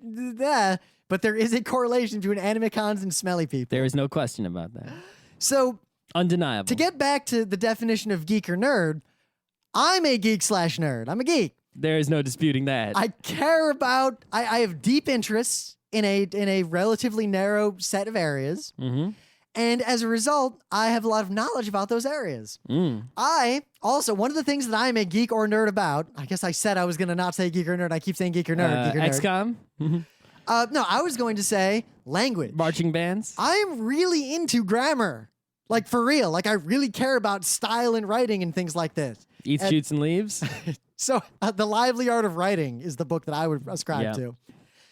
but there is a correlation between anime cons and smelly people. There is no question about that. So, undeniable. To get back to the definition of geek or nerd, I'm a geek/nerd. I'm a geek. There is no disputing that. I care about. I have deep interests in a relatively narrow set of areas. And as a result, I have a lot of knowledge about those areas. I also, one of the things that I'm a geek or nerd about, I guess I said I was going to not say geek or nerd. I keep saying geek or nerd. Geek or nerd. XCOM? No, I was going to say language. Marching bands? I'm really into grammar. Like, for real. Like, I really care about style and writing and things like this. Eats, Shoots, and Leaves? So, The Lively Art of Writing is the book that I would ascribe to.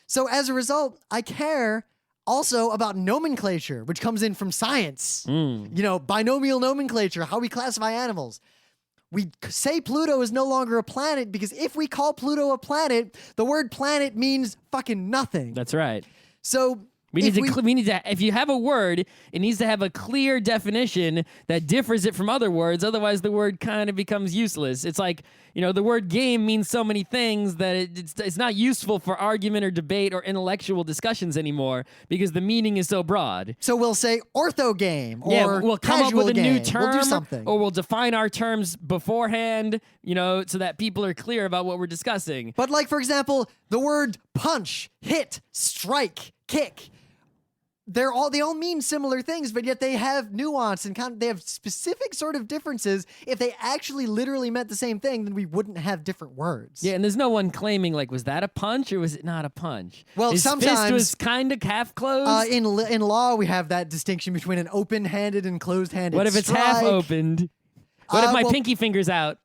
So, as a result, I care also about nomenclature, which comes in from science. Binomial nomenclature, how we classify animals. We say Pluto is no longer a planet because if we call Pluto a planet, the word planet means fucking nothing. That's right. So we need to, if you have a word, it needs to have a clear definition that differs it from other words. Otherwise, the word kind of becomes useless. It's like, the word game means so many things that it's not useful for argument or debate or intellectual discussions anymore because the meaning is so broad. So we'll say ortho game or we'll come up with a new term, we'll do something. Or we'll define our terms beforehand, so that people are clear about what we're discussing. But like, for example, the word punch, hit, strike, kick. They all mean similar things, but yet they have nuance and they have specific sort of differences. If they actually literally meant the same thing, then we wouldn't have different words. Yeah, and there's no one claiming, like, was that a punch or was it not a punch? Well, His sometimes fist was kind of half closed. In law, we have that distinction between an open-handed and closed-handed What if it's strike. half opened? What if my pinky finger's out?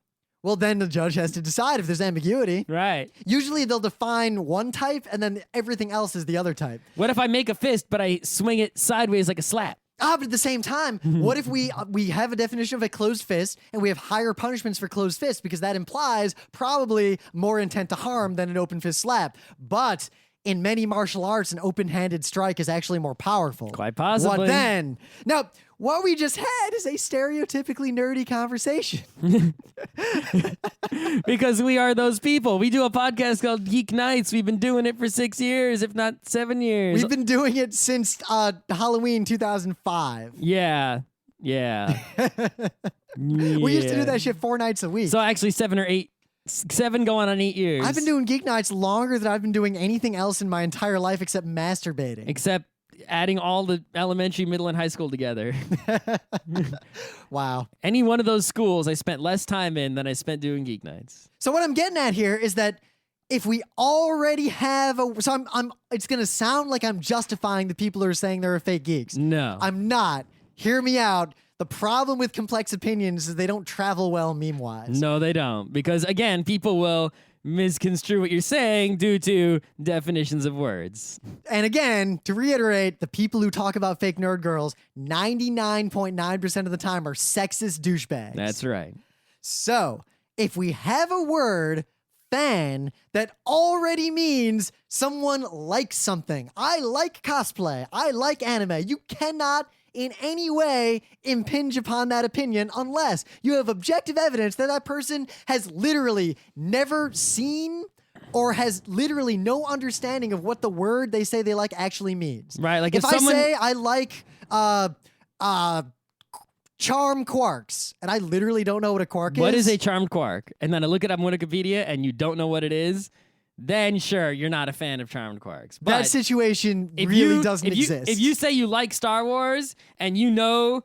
Well, then the judge has to decide if there's ambiguity. Right. Usually they'll define one type and then everything else is the other type. What if I make a fist, but I swing it sideways like a slap? But at the same time, what if we have a definition of a closed fist and we have higher punishments for closed fists because that implies probably more intent to harm than an open fist slap. But in many martial arts, an open-handed strike is actually more powerful. Quite possibly. What then? Now, what we just had is a stereotypically nerdy conversation. Because we are those people. We do a podcast called Geeknights. We've been doing it for 6 years, if not 7 years. We've been doing it since Halloween 2005. Yeah. We used to do that shit 4 nights a week. So actually 7 going on 8 years. I've been doing Geek Nights longer than I've been doing anything else in my entire life except masturbating. Except adding all the elementary, middle, and high school together. Wow. Any one of those schools I spent less time in than I spent doing Geek Nights. So what I'm getting at here is that if we already have it's going to sound like I'm justifying the people who are saying they're fake geeks. No. I'm not. Hear me out. The problem with complex opinions is they don't travel well meme-wise. No, they don't. Because, again, people will misconstrue what you're saying due to definitions of words. And again, to reiterate, the people who talk about fake nerd girls, 99.9% of the time are sexist douchebags. That's right. So, if we have a word, fan, that already means someone likes something. I like cosplay. I like anime. You cannot in any way impinge upon that opinion unless you have objective evidence that that person has literally never seen or has literally no understanding of what the word they say they like actually means. Right, like if if someone... I say I like charm quarks, and I literally don't know what a quark is. What is a charmed quark? And then I look it up on Wikipedia and you don't know what it is, then sure, you're not a fan of charmed quarks. But that situation really doesn't exist. If you say you like Star Wars and you know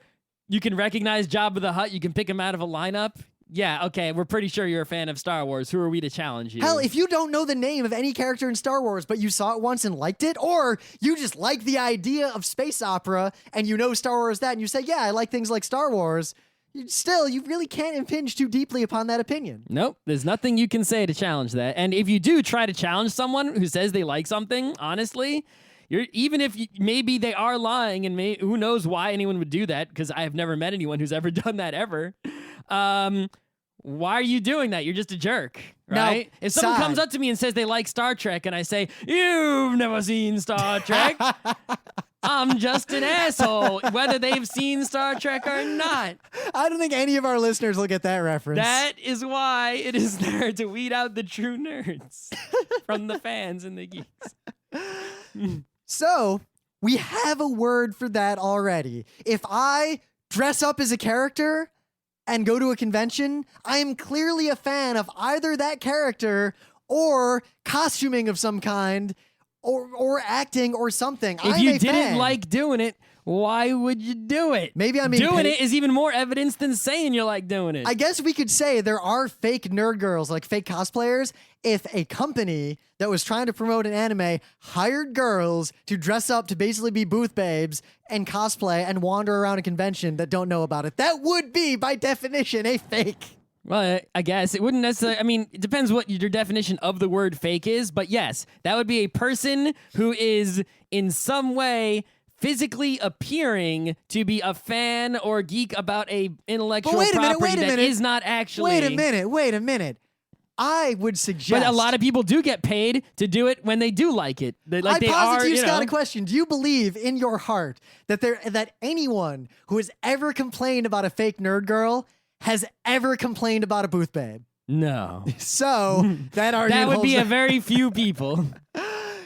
you can recognize Jabba the Hutt, you can pick him out of a lineup, yeah, okay, we're pretty sure you're a fan of Star Wars. Who are we to challenge you? Hell, if you don't know the name of any character in Star Wars, but you saw it once and liked it, or you just like the idea of space opera and you know Star Wars that, and you say, yeah, I like things like Star Wars, you really can't impinge too deeply upon that opinion. Nope, there's nothing you can say to challenge that. And if you do try to challenge someone who says they like something, honestly, even if maybe they are lying, and who knows why anyone would do that, because I have never met anyone who's ever done that ever. Why are you doing that? You're just a jerk, right? Now, if someone comes up to me and says they like Star Trek, and I say, you've never seen Star Trek, I'm just an asshole, whether they've seen Star Trek or not. I don't think any of our listeners will get that reference. That is why it is there to weed out the true nerds from the fans and the geeks. So, we have a word for that already. If I dress up as a character and go to a convention, I am clearly a fan of either that character or costuming of some kind or acting or something. If you didn't like doing it, why would you do it? Maybe I mean doing it is even more evidence than saying you like doing it. I guess we could say there are fake nerd girls, like fake cosplayers, if a company that was trying to promote an anime hired girls to dress up to basically be booth babes and cosplay and wander around a convention that don't know about it. That would be, by definition, a fake. Well, I guess it wouldn't necessarily, I mean, it depends what your definition of the word fake is, but yes, that would be a person who is in some way physically appearing to be a fan or geek about a intellectual property that is not actually. Wait a minute. I would suggest. But a lot of people do get paid to do it when they do like it. I posit to you, Scott, a question. Do you believe in your heart that anyone who has ever complained about a fake nerd girl has ever complained about a booth babe? No. So that argument that would be holds a very few people.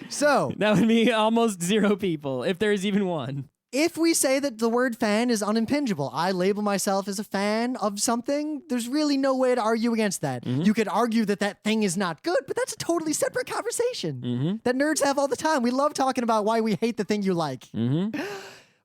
So that would be almost 0 people, if there is even one. If we say that the word fan is unimpingible, I label myself as a fan of something, there's really no way to argue against that. Mm-hmm. You could argue that that thing is not good, but that's a totally separate conversation mm-hmm. that nerds have all the time. We love talking about why we hate the thing you like. Mm-hmm.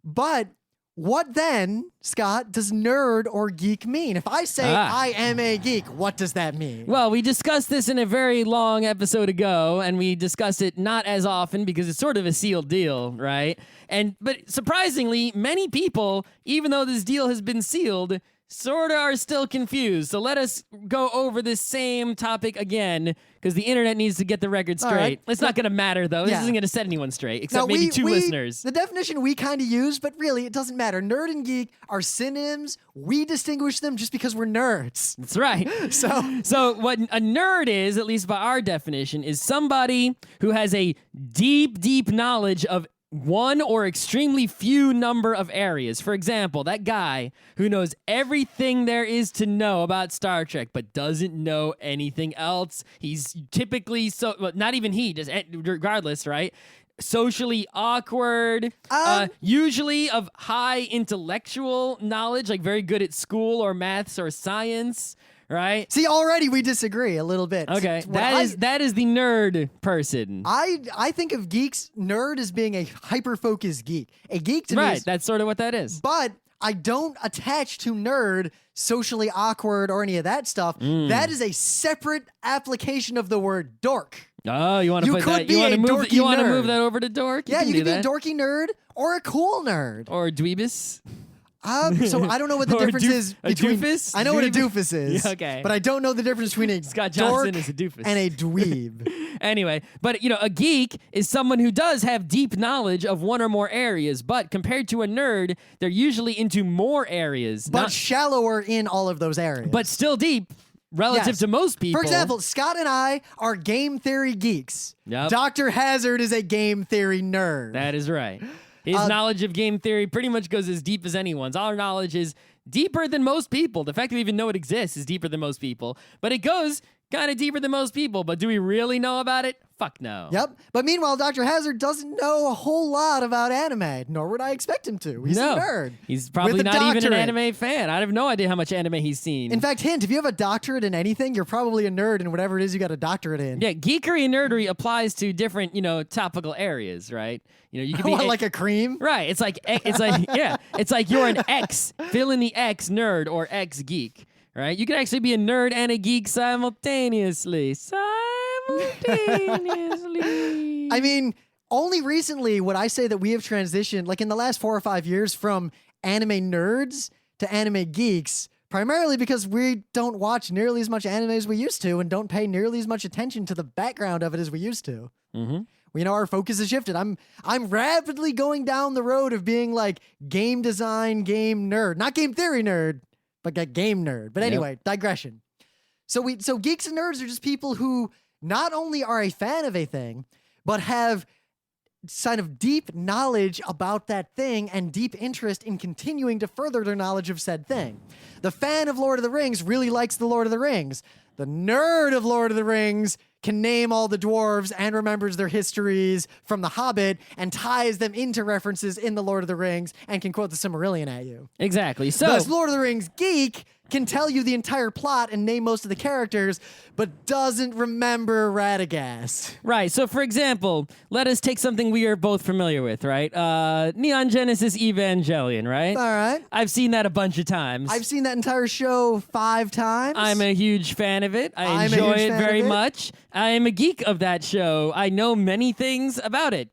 But what then, Scott, does nerd or geek mean? If I say I am a geek, what does that mean? Well, we discussed this in a very long episode ago, and we discussed it not as often because it's sort of a sealed deal, right? But surprisingly, many people, even though this deal has been sealed, sort of are still confused. So let us go over this same topic again, because the internet needs to get the record straight. right. It's not going to matter, though. This Yeah. isn't going to set anyone straight, except Now, maybe two listeners. The definition we kind of use, but really it doesn't matter. Nerd and geek are synonyms. We distinguish them just because we're nerds. That's right. So what a nerd is, at least by our definition, is somebody who has a deep, deep knowledge of one or extremely few number of areas. For example, that guy who knows everything there is to know about Star Trek but doesn't know anything else. He's typically not even he, just regardless, right? Socially awkward, usually of high intellectual knowledge, like very good at school or maths or science. Right? See, already we disagree a little bit. Okay, that is the nerd person. I think of nerd as being a hyper-focused geek. A geek to me Right, is, that's sort of what that is. but I don't attach to nerd socially awkward or any of that stuff. That is a separate application of the word dork. Oh, you want to You put could that? be You want a to move? dorky You want to nerd. move that over to dork? Yeah, can you do could be a that. dorky nerd or a cool nerd. Or dweebus. So I don't know what the Or a difference is a between. doofus? I know what a Dweeb? doofus is. Yeah, okay. But I don't know the difference between a Scott dork Johnson is a doofus. and a dweeb. Anyway, but a geek is someone who does have deep knowledge of one or more areas, but compared to a nerd, they're usually into more areas, But shallower in all of those areas. but still deep relative Yes. to most people. For example, Scott and I are game theory geeks. Yep. Dr. Hazard is a game theory nerd. That is right. His knowledge of game theory pretty much goes as deep as anyone's. Our knowledge is deeper than most people. The fact that we even know it exists is deeper than most people, but it goes kind of deeper than most people. But do we really know about it? Fuck no. Yep. But meanwhile, Dr. Hazard doesn't know a whole lot about anime, nor would I expect him to. He's No. a nerd. He's probably with a not even an doctorate. anime fan. I have no idea how much anime he's seen. In fact, hint, if you have a doctorate in anything, you're probably a nerd in whatever it is you got a doctorate in. yeah, geekery and nerdery applies to different, topical areas, right? You could be What, like a cream? right. It's like yeah, it's like you're an X, fill in the X nerd or X geek, right? You could actually be a nerd and a geek simultaneously. I mean, only recently would I say that we have transitioned, like in the last 4 or 5 years, from anime nerds to anime geeks, primarily because we don't watch nearly as much anime as we used to and don't pay nearly as much attention to the background of it as we used to. Mm-hmm. Our focus has shifted. I'm rapidly going down the road of being like game design, game nerd. Not game theory nerd, but like game nerd. But anyway, digression. So geeks and nerds are just people who not only are a fan of a thing, but have kind of deep knowledge about that thing and deep interest in continuing to further their knowledge of said thing. The fan of Lord of the Rings really likes the Lord of the Rings. The nerd of Lord of the Rings can name all the dwarves and remembers their histories from The Hobbit and ties them into references in the Lord of the Rings and can quote the Silmarillion at you. Exactly. So Thus, Lord of the Rings geek can tell you the entire plot and name most of the characters, but doesn't remember Radagast. right. So for example, let us take something we are both familiar with, right? Neon Genesis Evangelion, right? All right. I've seen that a bunch of times. I've seen that entire show 5 times. I'm a huge fan of it. I I'm a enjoy huge it fan very of it. much. I am a geek of that show. I know many things about it.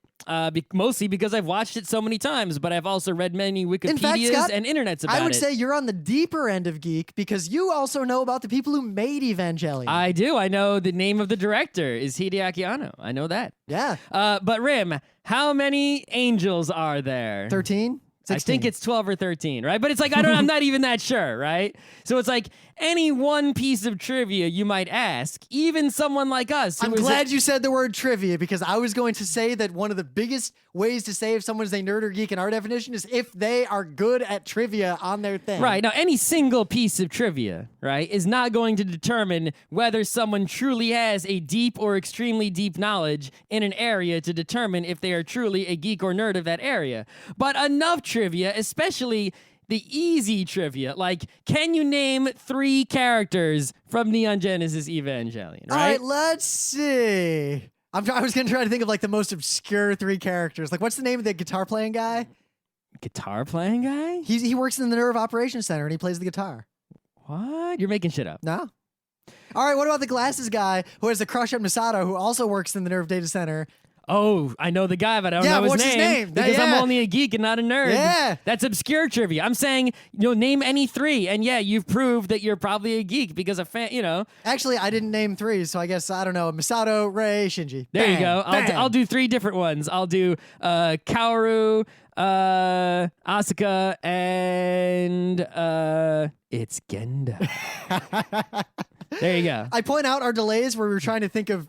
Mostly because I've watched it so many times, but I've also read many Wikipedias In fact, Scott, and internets about it. I would say you're on the deeper end of geek because you also know about the people who made Evangelion. I do. I know the name of the director is Hideaki Anno. I know that. Yeah. But Rim, how many angels are there? 13? 16. I think it's 12 or 13, right? But it's like, I'm not even that sure, right? So it's like any one piece of trivia you might ask, even someone like us. I'm glad you said the word trivia because I was going to say that one of the biggest ways to say if someone's a nerd or geek in our definition is if they are good at trivia on their thing. Right. Now, any single piece of trivia, right, is not going to determine whether someone truly has a deep or extremely deep knowledge in an area to determine if they are truly a geek or nerd of that area. But enough trivia, especially the easy trivia, like, can you name 3 characters from Neon Genesis Evangelion, All right? right, let's see. I was going to try to think of like the most obscure 3 characters. Like, what's the name of the guitar playing guy? Guitar playing guy? He works in the Nerve Operations Center and he plays the guitar. What? You're making shit up. No. All right, what about the glasses guy who has a crush on Misato who also works in the Nerve Data Center? Oh, I know the guy, but I don't Yeah, know his what's name. his name? Because I'm Yeah. only a geek and not a nerd. Yeah. That's obscure trivia. I'm saying, name any 3. And yeah, you've proved that you're probably a geek because a fan, Actually, I didn't name 3, so I guess, I don't know, Misato, Rei, Shinji. There you Bang, go. bang. I'll do 3 different ones. I'll do Kaoru, Asuka, and it's Genda. There you go. I point out our delays where we were trying to think of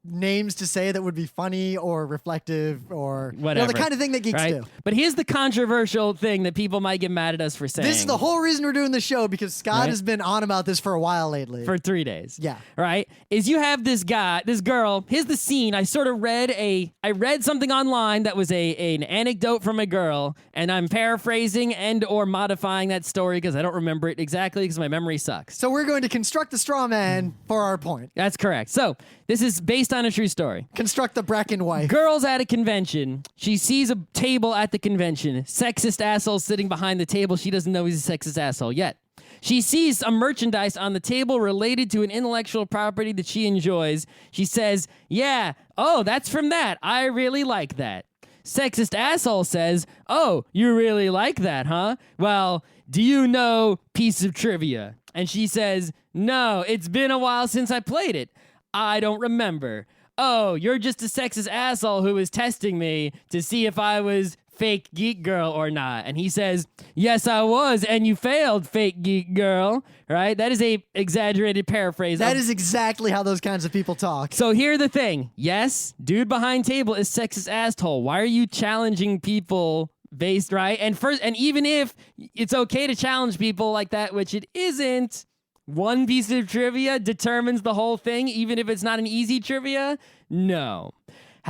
names to say that would be funny or reflective or Whatever. the kind of thing that geeks Right? do. But here's the controversial thing that people might get mad at us for saying. This is the whole reason we're doing this show, because Scott Right. has been on about this for a while lately. For 3 days. Yeah. Right? Is you have this girl, here's the scene. I sort of I read something online that was an anecdote from a girl, and I'm paraphrasing and or modifying that story because I don't remember it exactly because my memory sucks. So we're going to construct the straw man for our point. That's correct. So this is based on a true story. Construct the Bracken wife. Girl's at a convention. She sees a table at the convention. Sexist asshole sitting behind the table. She doesn't know he's a sexist asshole yet. She sees some merchandise on the table related to an intellectual property that she enjoys. She says, yeah, oh, that's from that. I really like that. Sexist asshole says, oh, you really like that, huh? Well, do you know piece of trivia? And she says, no, it's been a while since I played it. I don't remember. Oh, you're just a sexist asshole who was testing me to see if I was fake geek girl or not. And he says, yes, I was, and you failed, fake geek girl. Right? That is a exaggerated paraphrase. That is exactly how those kinds of people talk. So here's the thing. Yes, dude behind table is sexist asshole. Why are you challenging people based, right? And even if it's okay to challenge people like that, which it isn't, one piece of trivia determines the whole thing, even if it's not an easy trivia? No.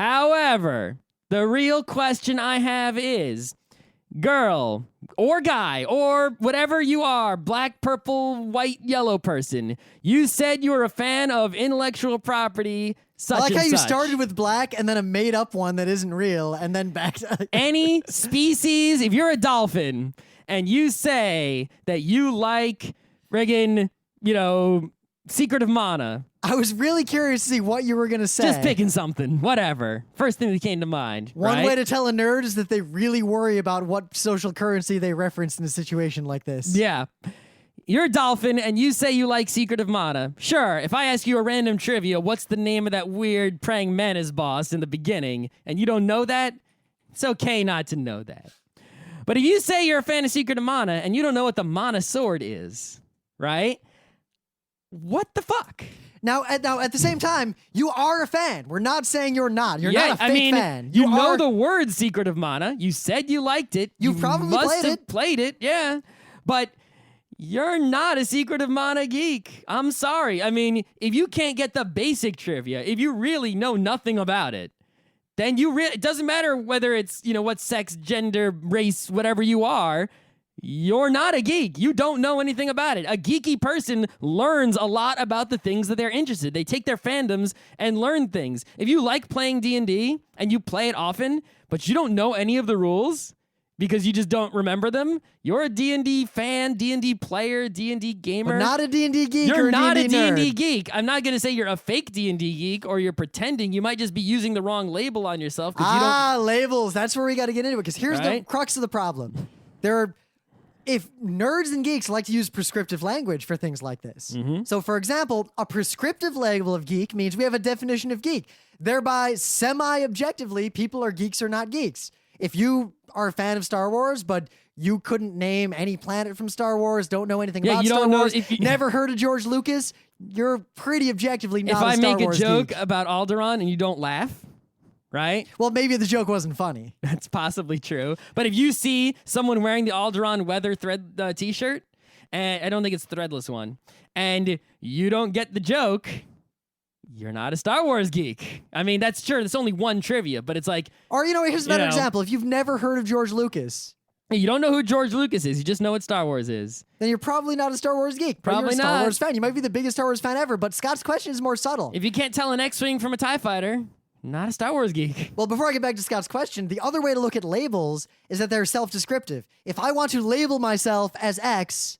However, the real question I have is, girl or guy or whatever you are, black, purple, white, yellow person, you said you were a fan of intellectual property, such I like and how you such. started with black and then a made up one that isn't real and then back to Any species, if you're a dolphin and you say that you like friggin', Secret of Mana. I was really curious to see what you were going to say. Just picking something, whatever. First thing that came to mind. One right? way to tell a nerd is that they really worry about what social currency they reference in a situation like this. Yeah. You're a dolphin and you say you like Secret of Mana. Sure, if I ask you a random trivia, what's the name of that weird praying mantis boss in the beginning, and you don't know that, it's okay not to know that. But if you say you're a fan of Secret of Mana and you don't know what the Mana sword is, right? What the fuck? Now, at the same time, you are a fan. We're not saying you're not. You're not a fake fan. You know are the word Secret of Mana. You said you liked it. You probably must played have it. played it, yeah. But you're not a Secret of Mana geek. I'm sorry. I mean, if you can't get the basic trivia, if you really know nothing about it, then it doesn't matter whether it's, what sex, gender, race, whatever you are. You're not a geek. You don't know anything about it. A geeky person learns a lot about the things that they're interested in. They take their fandoms and learn things. If you like playing D&D and you play it often, but you don't know any of the rules because you just don't remember them, you're a D&D fan, D&D player, D&D gamer. but not a D&D geek or You're a not a D&D nerd. D&D geek. I'm not going to say you're a fake D&D geek or you're pretending. You might just be using the wrong label on yourself because you don't... Labels. That's where we got to get into it, because here's the Right? crux of the problem. If nerds and geeks like to use prescriptive language for things like this. Mm-hmm. So, for example, a prescriptive label of geek means we have a definition of geek. Thereby, semi-objectively, people are geeks or not geeks. If you are a fan of Star Wars, but you couldn't name any planet from Star Wars, don't know anything about you Star don't know Wars, if you- never heard of George Lucas, you're pretty objectively not If a I Star make a Wars joke geek. about Alderaan and you don't laugh, right? Well, maybe the joke wasn't funny. That's possibly true. But if you see someone wearing the Alderaan weather thread t-shirt, and I don't think it's the threadless one, and you don't get the joke, you're not a Star Wars geek. I mean, that's true. There's only one trivia, but it's like, Or, here's a better know. example. If you've never heard of George Lucas, you don't know who George Lucas is. You just know what Star Wars is. then you're probably not a Star Wars geek. But Probably you're a Star not. Wars fan. You might be the biggest Star Wars fan ever, but Scott's question is more subtle. If you can't tell an X-Wing from a TIE fighter, not a Star Wars geek. Well, before I get back to Scott's question, the other way to look at labels is that they're self-descriptive. If I want to label myself as X,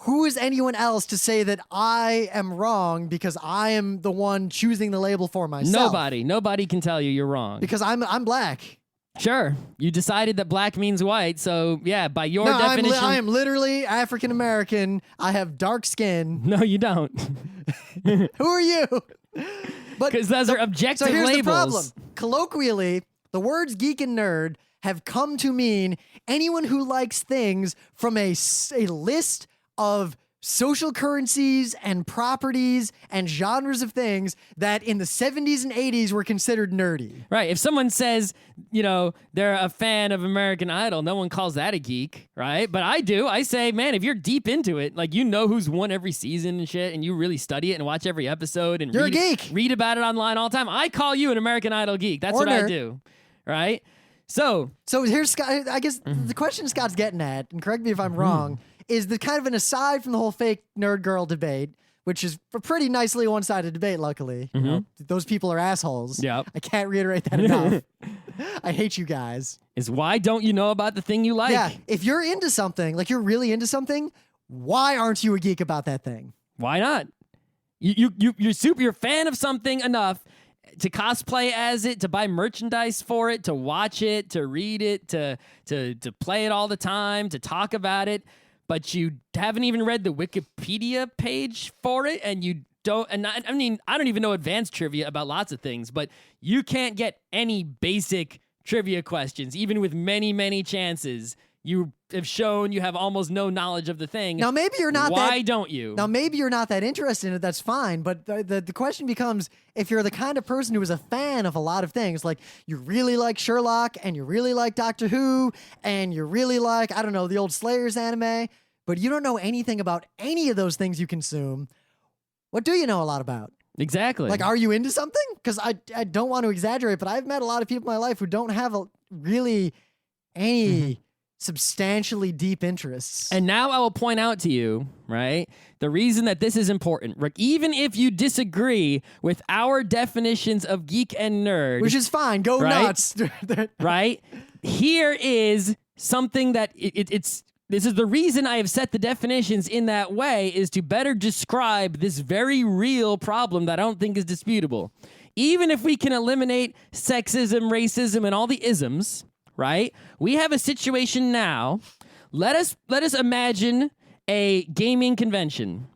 who is anyone else to say that I am wrong because I am the one choosing the label for myself? Nobody can tell you you're wrong. Because I'm black. Sure, you decided that black means white, so yeah, by your definition... I am literally African American. I have dark skin. No, you don't. Who are you? Because those are objective labels. So here's labels. the problem. Colloquially, the words geek and nerd have come to mean anyone who likes things from a list of social currencies and properties and genres of things that in the 70s and 80s were considered nerdy. Right. If someone says, you know, they're a fan of American Idol, no one calls that a geek, right? But I do. I say, man, if you're deep into it, like you know who's won every season and shit, and you really study it and watch every episode and you're a geek. Read about it online all the time, I call you an American Idol geek. That's what I do. Right? So here's Scott. I guess the question Scott's getting at, and correct me if I'm wrong, is the kind of an aside from the whole fake nerd girl debate, which is a pretty nicely one-sided debate, luckily. You know, those people are assholes. Yep. I can't reiterate that enough. I hate you guys. Is why don't you know about the thing you like? Yeah, if you're into something, like you're really into something, why aren't you a geek about that thing? Why not? You're a fan of something enough to cosplay as it, to buy merchandise for it, to watch it, to read it, to play it all the time, to talk about it. But you haven't even read the Wikipedia page for it, and you don't. And I mean, I don't even know advanced trivia about lots of things, but you can't get any basic trivia questions, even with many, many chances. You have shown you have almost no knowledge of the thing. Now, maybe you're not Why don't you? Now, maybe you're not that interested in it. That's fine. But the question becomes, if you're the kind of person who is a fan of a lot of things, like you really like Sherlock and you really like Doctor Who and you really like, I don't know, the old Slayers anime, but you don't know anything about any of those things you consume, what do you know a lot about? Exactly. Like, are you into something? Because I don't want to exaggerate, but I've met a lot of people in my life who don't have really any... substantially deep interests. And now I will point out to you, right, the reason that this is important. Even if you disagree with our definitions of geek and nerd, which is fine, go nuts. Right? Here is something that this is the reason I have set the definitions in that way, is to better describe this very real problem that I don't think is disputable. Even if we can eliminate sexism, racism, and all the isms, right? We have a situation now. Let us imagine a gaming convention.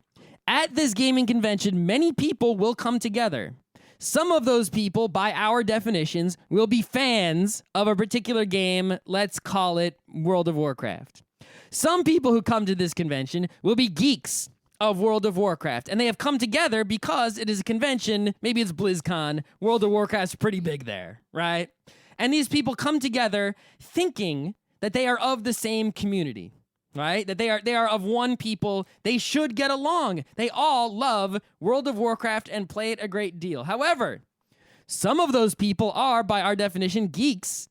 At this gaming convention, many people will come together. Some of those people, by our definitions, will be fans of a particular game. Let's call it World of Warcraft. Some people who come to this convention will be geeks of World of Warcraft, and they have come together because it is a convention. Maybe it's BlizzCon. World of Warcraft's pretty big there, right? And these people come together thinking that they are of the same community, right? That they are of one people. They should get along. They all love World of Warcraft and play it a great deal. However, some of those people are, by our definition, geeks,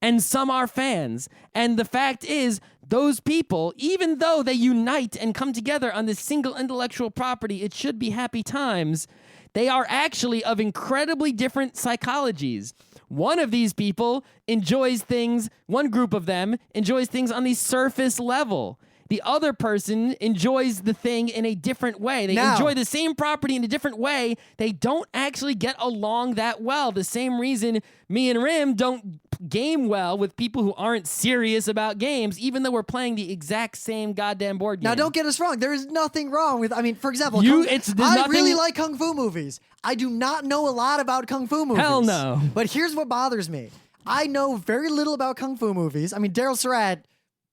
and some are fans. And the fact is, those people, even though they unite and come together on this single intellectual property, it should be happy times, they are actually of incredibly different psychologies. One of these people enjoys things, one group of them enjoys things on the surface level. The other person enjoys the thing in a different way. They enjoy the same property in a different way. They don't actually get along that well. The same reason me and Rim don't game well with people who aren't serious about games, even though we're playing the exact same goddamn board game. Now, don't get us wrong. There is nothing wrong with, I mean, for example, I really like Kung Fu movies. I do not know a lot about Kung Fu movies. Hell no. But here's what bothers me. I know very little about Kung Fu movies. I mean, Daryl Surratt,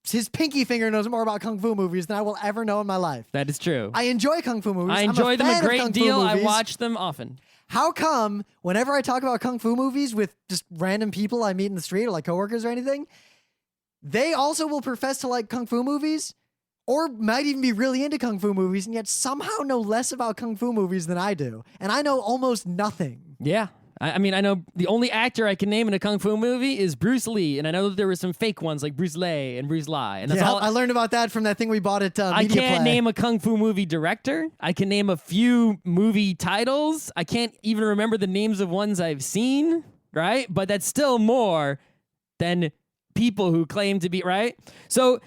his pinky finger knows more about Kung Fu movies than I will ever know in my life. That is true. I enjoy Kung Fu movies. I enjoy them a great deal. I movies. watch them often. How come whenever I talk about Kung Fu movies with just random people I meet in the street or like coworkers or anything, they also will profess to like Kung Fu movies or might even be really into Kung Fu movies and yet somehow know less about Kung Fu movies than I do. And I know almost nothing. Yeah. I mean, I know the only actor I can name in a Kung Fu movie is Bruce Lee, and I know that there were some fake ones like Bruce Lee and Bruce Lai. And that's all. I learned about that from that thing we bought at Media I can't Play. name a Kung Fu movie director. I can name a few movie titles. I can't even remember the names of ones I've seen, right? But that's still more than people who claim to be, right? So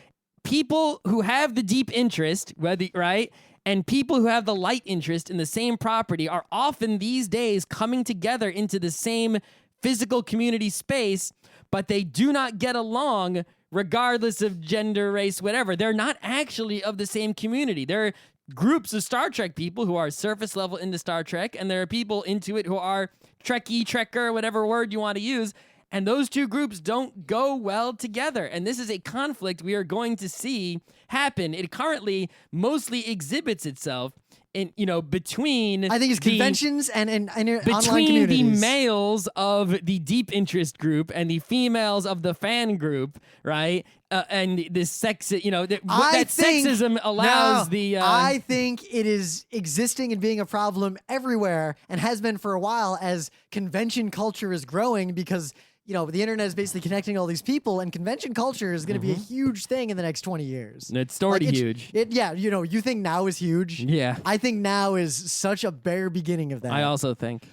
people who have the deep interest, right, and people who have the light interest in the same property are often these days coming together into the same physical community space, but they do not get along regardless of gender, race, whatever. They're not actually of the same community. They're groups of Star Trek people who are surface level into Star Trek, and there are people into it who are Trekkie, Trekker, whatever word you want to use, and those two groups don't go well together. And this is a conflict we are going to see happen. It currently mostly exhibits itself in, between I think it's conventions and online between the communities. males of the deep interest group and the females of the fan group, right? And this sexism allows I think it is existing and being a problem everywhere and has been for a while as convention culture is growing because, the internet is basically connecting all these people, and convention culture is going to be a huge thing in the next 20 years. It's already huge. You think now is huge? Yeah. I think now is such a bare beginning of that. I also think.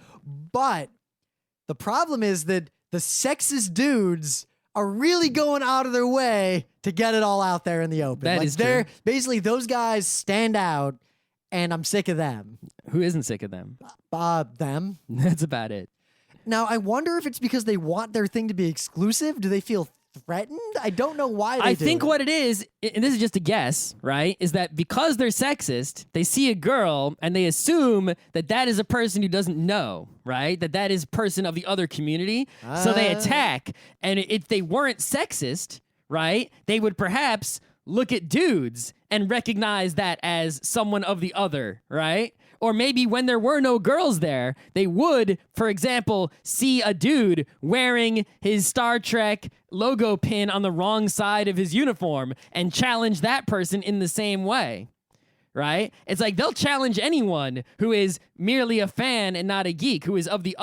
But the problem is that the sexist dudes are really going out of their way to get it all out there in the open. That is true. Basically, those guys stand out, and I'm sick of them. Who isn't sick of them? Them. That's about it. Now, I wonder if it's because they want their thing to be exclusive. Do they feel threatened? I don't know why they I do think it. what it is, and this is just a guess, right, is that because they're sexist, they see a girl and they assume that that is a person who doesn't know, right? That is a person of the other community. So they attack. And if they weren't sexist, right, they would perhaps look at dudes and recognize that as someone of the other, right? Or maybe when there were no girls there, they would, for example, see a dude wearing his Star Trek logo pin on the wrong side of his uniform and challenge that person in the same way, right? It's like they'll challenge anyone who is merely a fan and not a geek, who is of the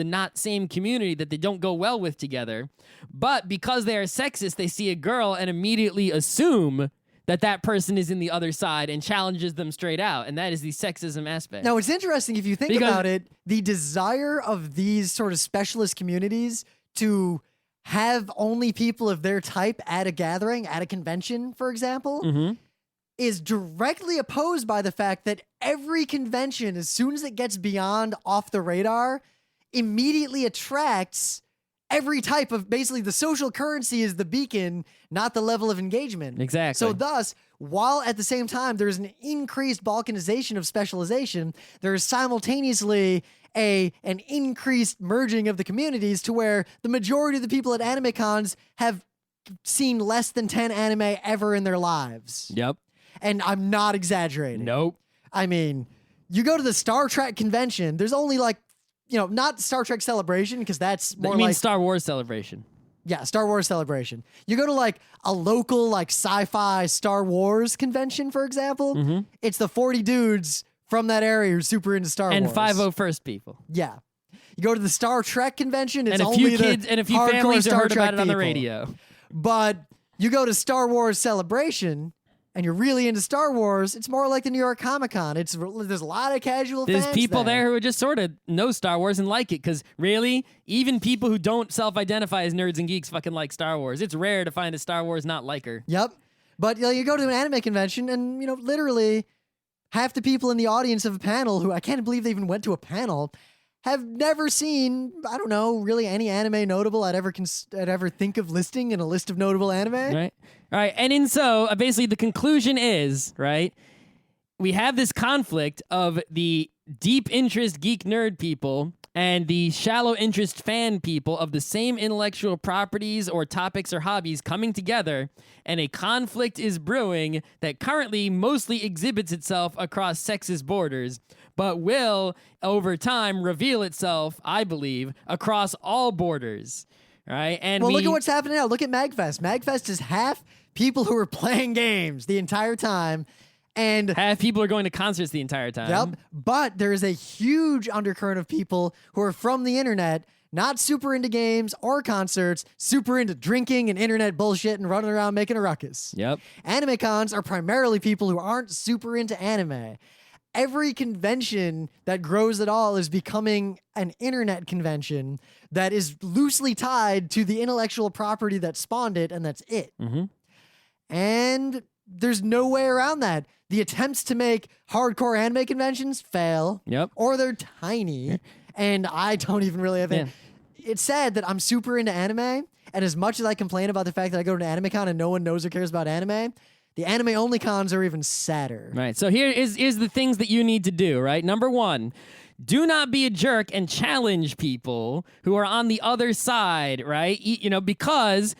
not same community that they don't go well with together. But because they are sexist, they see a girl and immediately assume that person is in the other side and challenges them straight out. And that is the sexism aspect. Now, it's interesting if you think about it, the desire of these sort of specialist communities to have only people of their type at a gathering, at a convention, for example, is directly opposed by the fact that every convention, as soon as it gets beyond off the radar, immediately attracts every type of, basically the social currency is the beacon, not the level of engagement. Exactly. So thus, while at the same time there's an increased balkanization of specialization, there is simultaneously an increased merging of the communities to where the majority of the people at anime cons have seen less than 10 anime ever in their lives. Yep. And I'm not exaggerating. Nope. I mean, you go to the Star Trek convention, there's only not Star Trek Celebration, because that's more like Star Wars Celebration. Yeah, Star Wars Celebration. You go to a local sci-fi Star Wars convention, for example. It's the 40 dudes from that area who are super into Star Wars. And 501st people. Yeah. You go to the Star Trek convention, it's and a only few kids and a few hardcore families who Star heard Trek about it on the people. radio. But you go to Star Wars Celebration, and you're really into Star Wars, it's more like the New York Comic-Con. There's a lot of casual There's fans people there who just sort of know Star Wars and like it, because really, even people who don't self-identify as nerds and geeks fucking like Star Wars. It's rare to find a Star Wars not liker. Yep. But you go to an anime convention, and literally half the people in the audience of a panel, who I can't believe they even went to a panel, have never seen, I don't know, really any anime notable I'd ever think of listing in a list of notable anime. Right. All right. And so basically the conclusion is, right, we have this conflict of the deep interest geek nerd people and the shallow interest fan people of the same intellectual properties or topics or hobbies coming together, and a conflict is brewing that currently mostly exhibits itself across sexist borders, but will, over time, reveal itself, I believe, across all borders. Right? And look at what's happening now. Look at MagFest. MagFest is half people who are playing games the entire time, and half people are going to concerts the entire time. Yep. But there is a huge undercurrent of people who are from the internet, not super into games or concerts, super into drinking and internet bullshit and running around making a ruckus. Yep. Anime cons are primarily people who aren't super into anime. Every convention that grows at all is becoming an internet convention that is loosely tied to the intellectual property that spawned it, and that's it. And there's no way around that. The attempts to make hardcore anime conventions fail. Yep. Or they're tiny. And I don't even really have it. It's sad that I'm super into anime. And as much as I complain about the fact that I go to an anime con and no one knows or cares about anime, the anime-only cons are even sadder. Right. So here is the things that you need to do, right? Number 1, do not be a jerk and challenge people who are on the other side, right? Because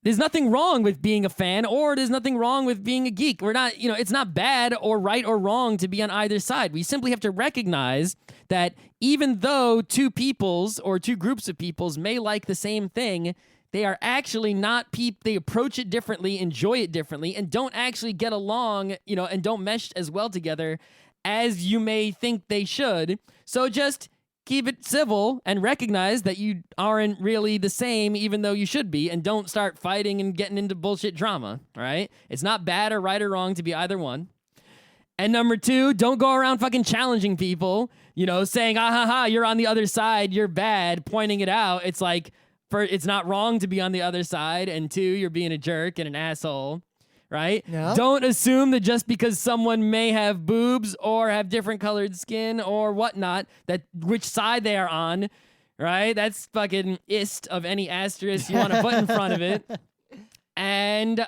there's nothing wrong with being a fan, or there's nothing wrong with being a geek. We're not, it's not bad or right or wrong to be on either side. We simply have to recognize that even though two peoples or two groups of peoples may like the same thing, they are actually not they approach it differently, enjoy it differently, and don't actually get along, and don't mesh as well together as you may think they should. So just keep it civil and recognize that you aren't really the same, even though you should be, and don't start fighting and getting into bullshit drama, right? It's not bad or right or wrong to be either one. And number 2, don't go around fucking challenging people, saying, you're on the other side, you're bad, pointing it out. It's like, it's not wrong to be on the other side, and 2, you're being a jerk and an asshole. Right? No. Don't assume that just because someone may have boobs or have different colored skin or whatnot, that which side they are on, right? That's fucking ist of any asterisk you want to put in front of it. And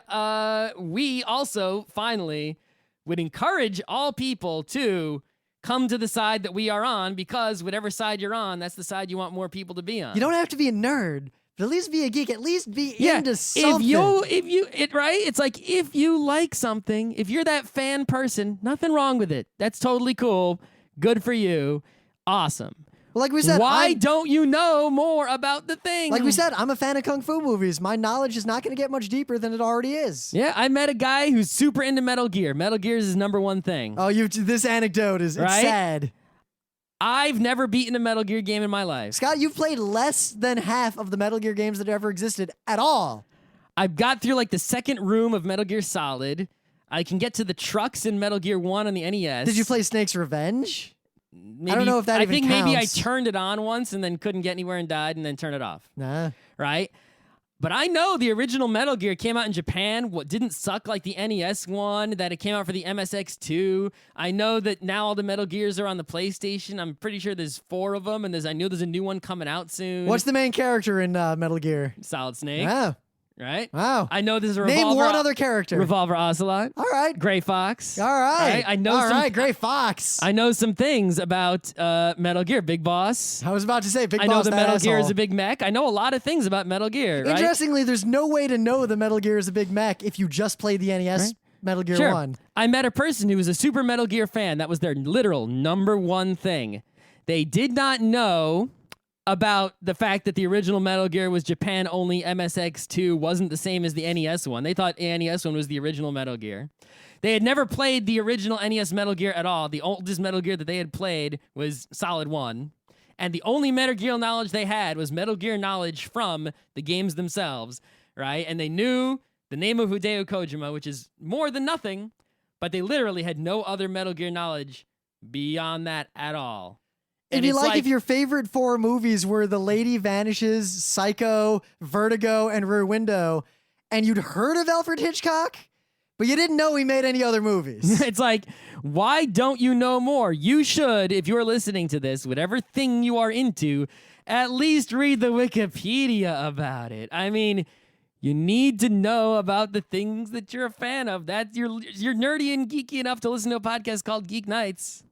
we also, finally, would encourage all people to come to the side that we are on, because whatever side you're on, that's the side you want more people to be on. You don't have to be a nerd. But at least be a geek. At least be into something. It's like, if you like something, if you're that fan person, nothing wrong with it. That's totally cool. Good for you. Awesome. Well, like we said, why don't you know more about the thing? Like we said, I'm a fan of kung fu movies. My knowledge is not going to get much deeper than it already is. Yeah, I met a guy who's super into Metal Gear. Metal Gear is his number 1 thing. Oh, this anecdote is right? sad. I've never beaten a Metal Gear game in my life. Scott, you've played less than half of the Metal Gear games that ever existed at all. I've got through like the second room of Metal Gear Solid. I can get to the trucks in Metal Gear 1 on the NES. Did you play Snake's Revenge? Maybe, I don't know if that even counts. Maybe I counts. turned it on once and then couldn't get anywhere and died and then turned it off. Nah. Right? But I know the original Metal Gear came out in Japan, didn't suck like the NES one, that it came out for the MSX2. I know that now all the Metal Gears are on the PlayStation. I'm pretty sure there's 4 of them, and I know there's a new one coming out soon. What's the main character in Metal Gear? Solid Snake. Wow. Right? Wow. I know there's a Revolver. Name one other character. Revolver Ocelot. All right. Gray Fox. All right. I know All right, Gray Fox. I know some things about Metal Gear. Big Boss. I was about to say Big Boss. I know the that Metal asshole. Gear is a big mech. I know a lot of things about Metal Gear. Right? Interestingly, there's no way to know the Metal Gear is a big mech if you just play the NES Right? Metal Gear Sure. 1. I met a person who was a super Metal Gear fan. That was their literal number 1 thing. They did not know about the fact that the original Metal Gear was Japan only. MSX2 wasn't the same as the NES one. They thought the NES one was the original Metal Gear. They had never played the original NES Metal Gear at all. The oldest Metal Gear that they had played was Solid 1. And the only Metal Gear knowledge they had was Metal Gear knowledge from the games themselves, right? And they knew the name of Hideo Kojima, which is more than nothing, but they literally had no other Metal Gear knowledge beyond that at all. It'd be like if your favorite 4 movies were The Lady Vanishes, Psycho, Vertigo, and Rear Window, and you'd heard of Alfred Hitchcock, but you didn't know he made any other movies. It's like, why don't you know more? You should, if you're listening to this, whatever thing you are into, at least read the Wikipedia about it. I mean, you need to know about the things that you're a fan of. You're nerdy and geeky enough to listen to a podcast called Geeknights.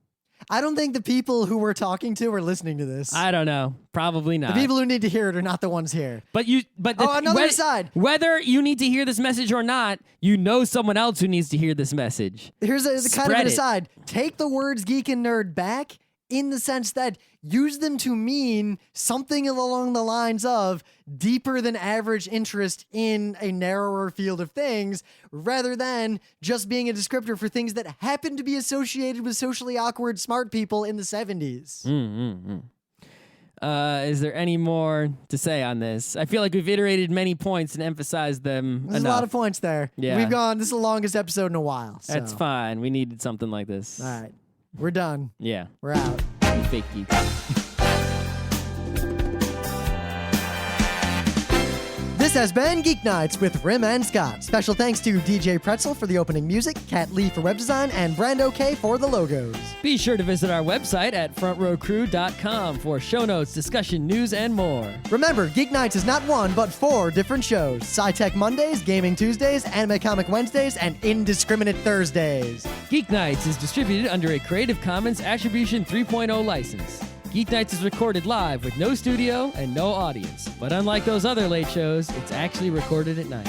I don't think the people who we're talking to are listening to this. I don't know. Probably not. The people who need to hear it are not the ones here. Another side. Whether you need to hear this message or not, you know someone else who needs to hear this message. Here's the kind of Spread an it. aside. Take the words geek and nerd back in the sense that use them to mean something along the lines of deeper than average interest in a narrower field of things, rather than just being a descriptor for things that happen to be associated with socially awkward smart people in the 70s. Is there any more to say on this? I feel like we've iterated many points and emphasized them There's enough. a lot of points there. Yeah. This is the longest episode in a while. So. That's fine. We needed something like this. All right. We're done. Yeah. We're out. You fake geeks. This This has been Geek Nights with Rim and Scott. Special thanks to DJ Pretzel for the opening music, Kat Lee for web design, and Brando K for the logos. Be sure to visit our website at frontrowcrew.com for show notes, discussion, news, and more. Remember, Geek Nights is not one, but 4 different shows. Sci-Tech Mondays, Gaming Tuesdays, Anime Comic Wednesdays, and Indiscriminate Thursdays. Geeknights is distributed under a Creative Commons Attribution 3.0 license. Geeknights is recorded live with no studio and no audience. But unlike those other late shows, it's actually recorded at night.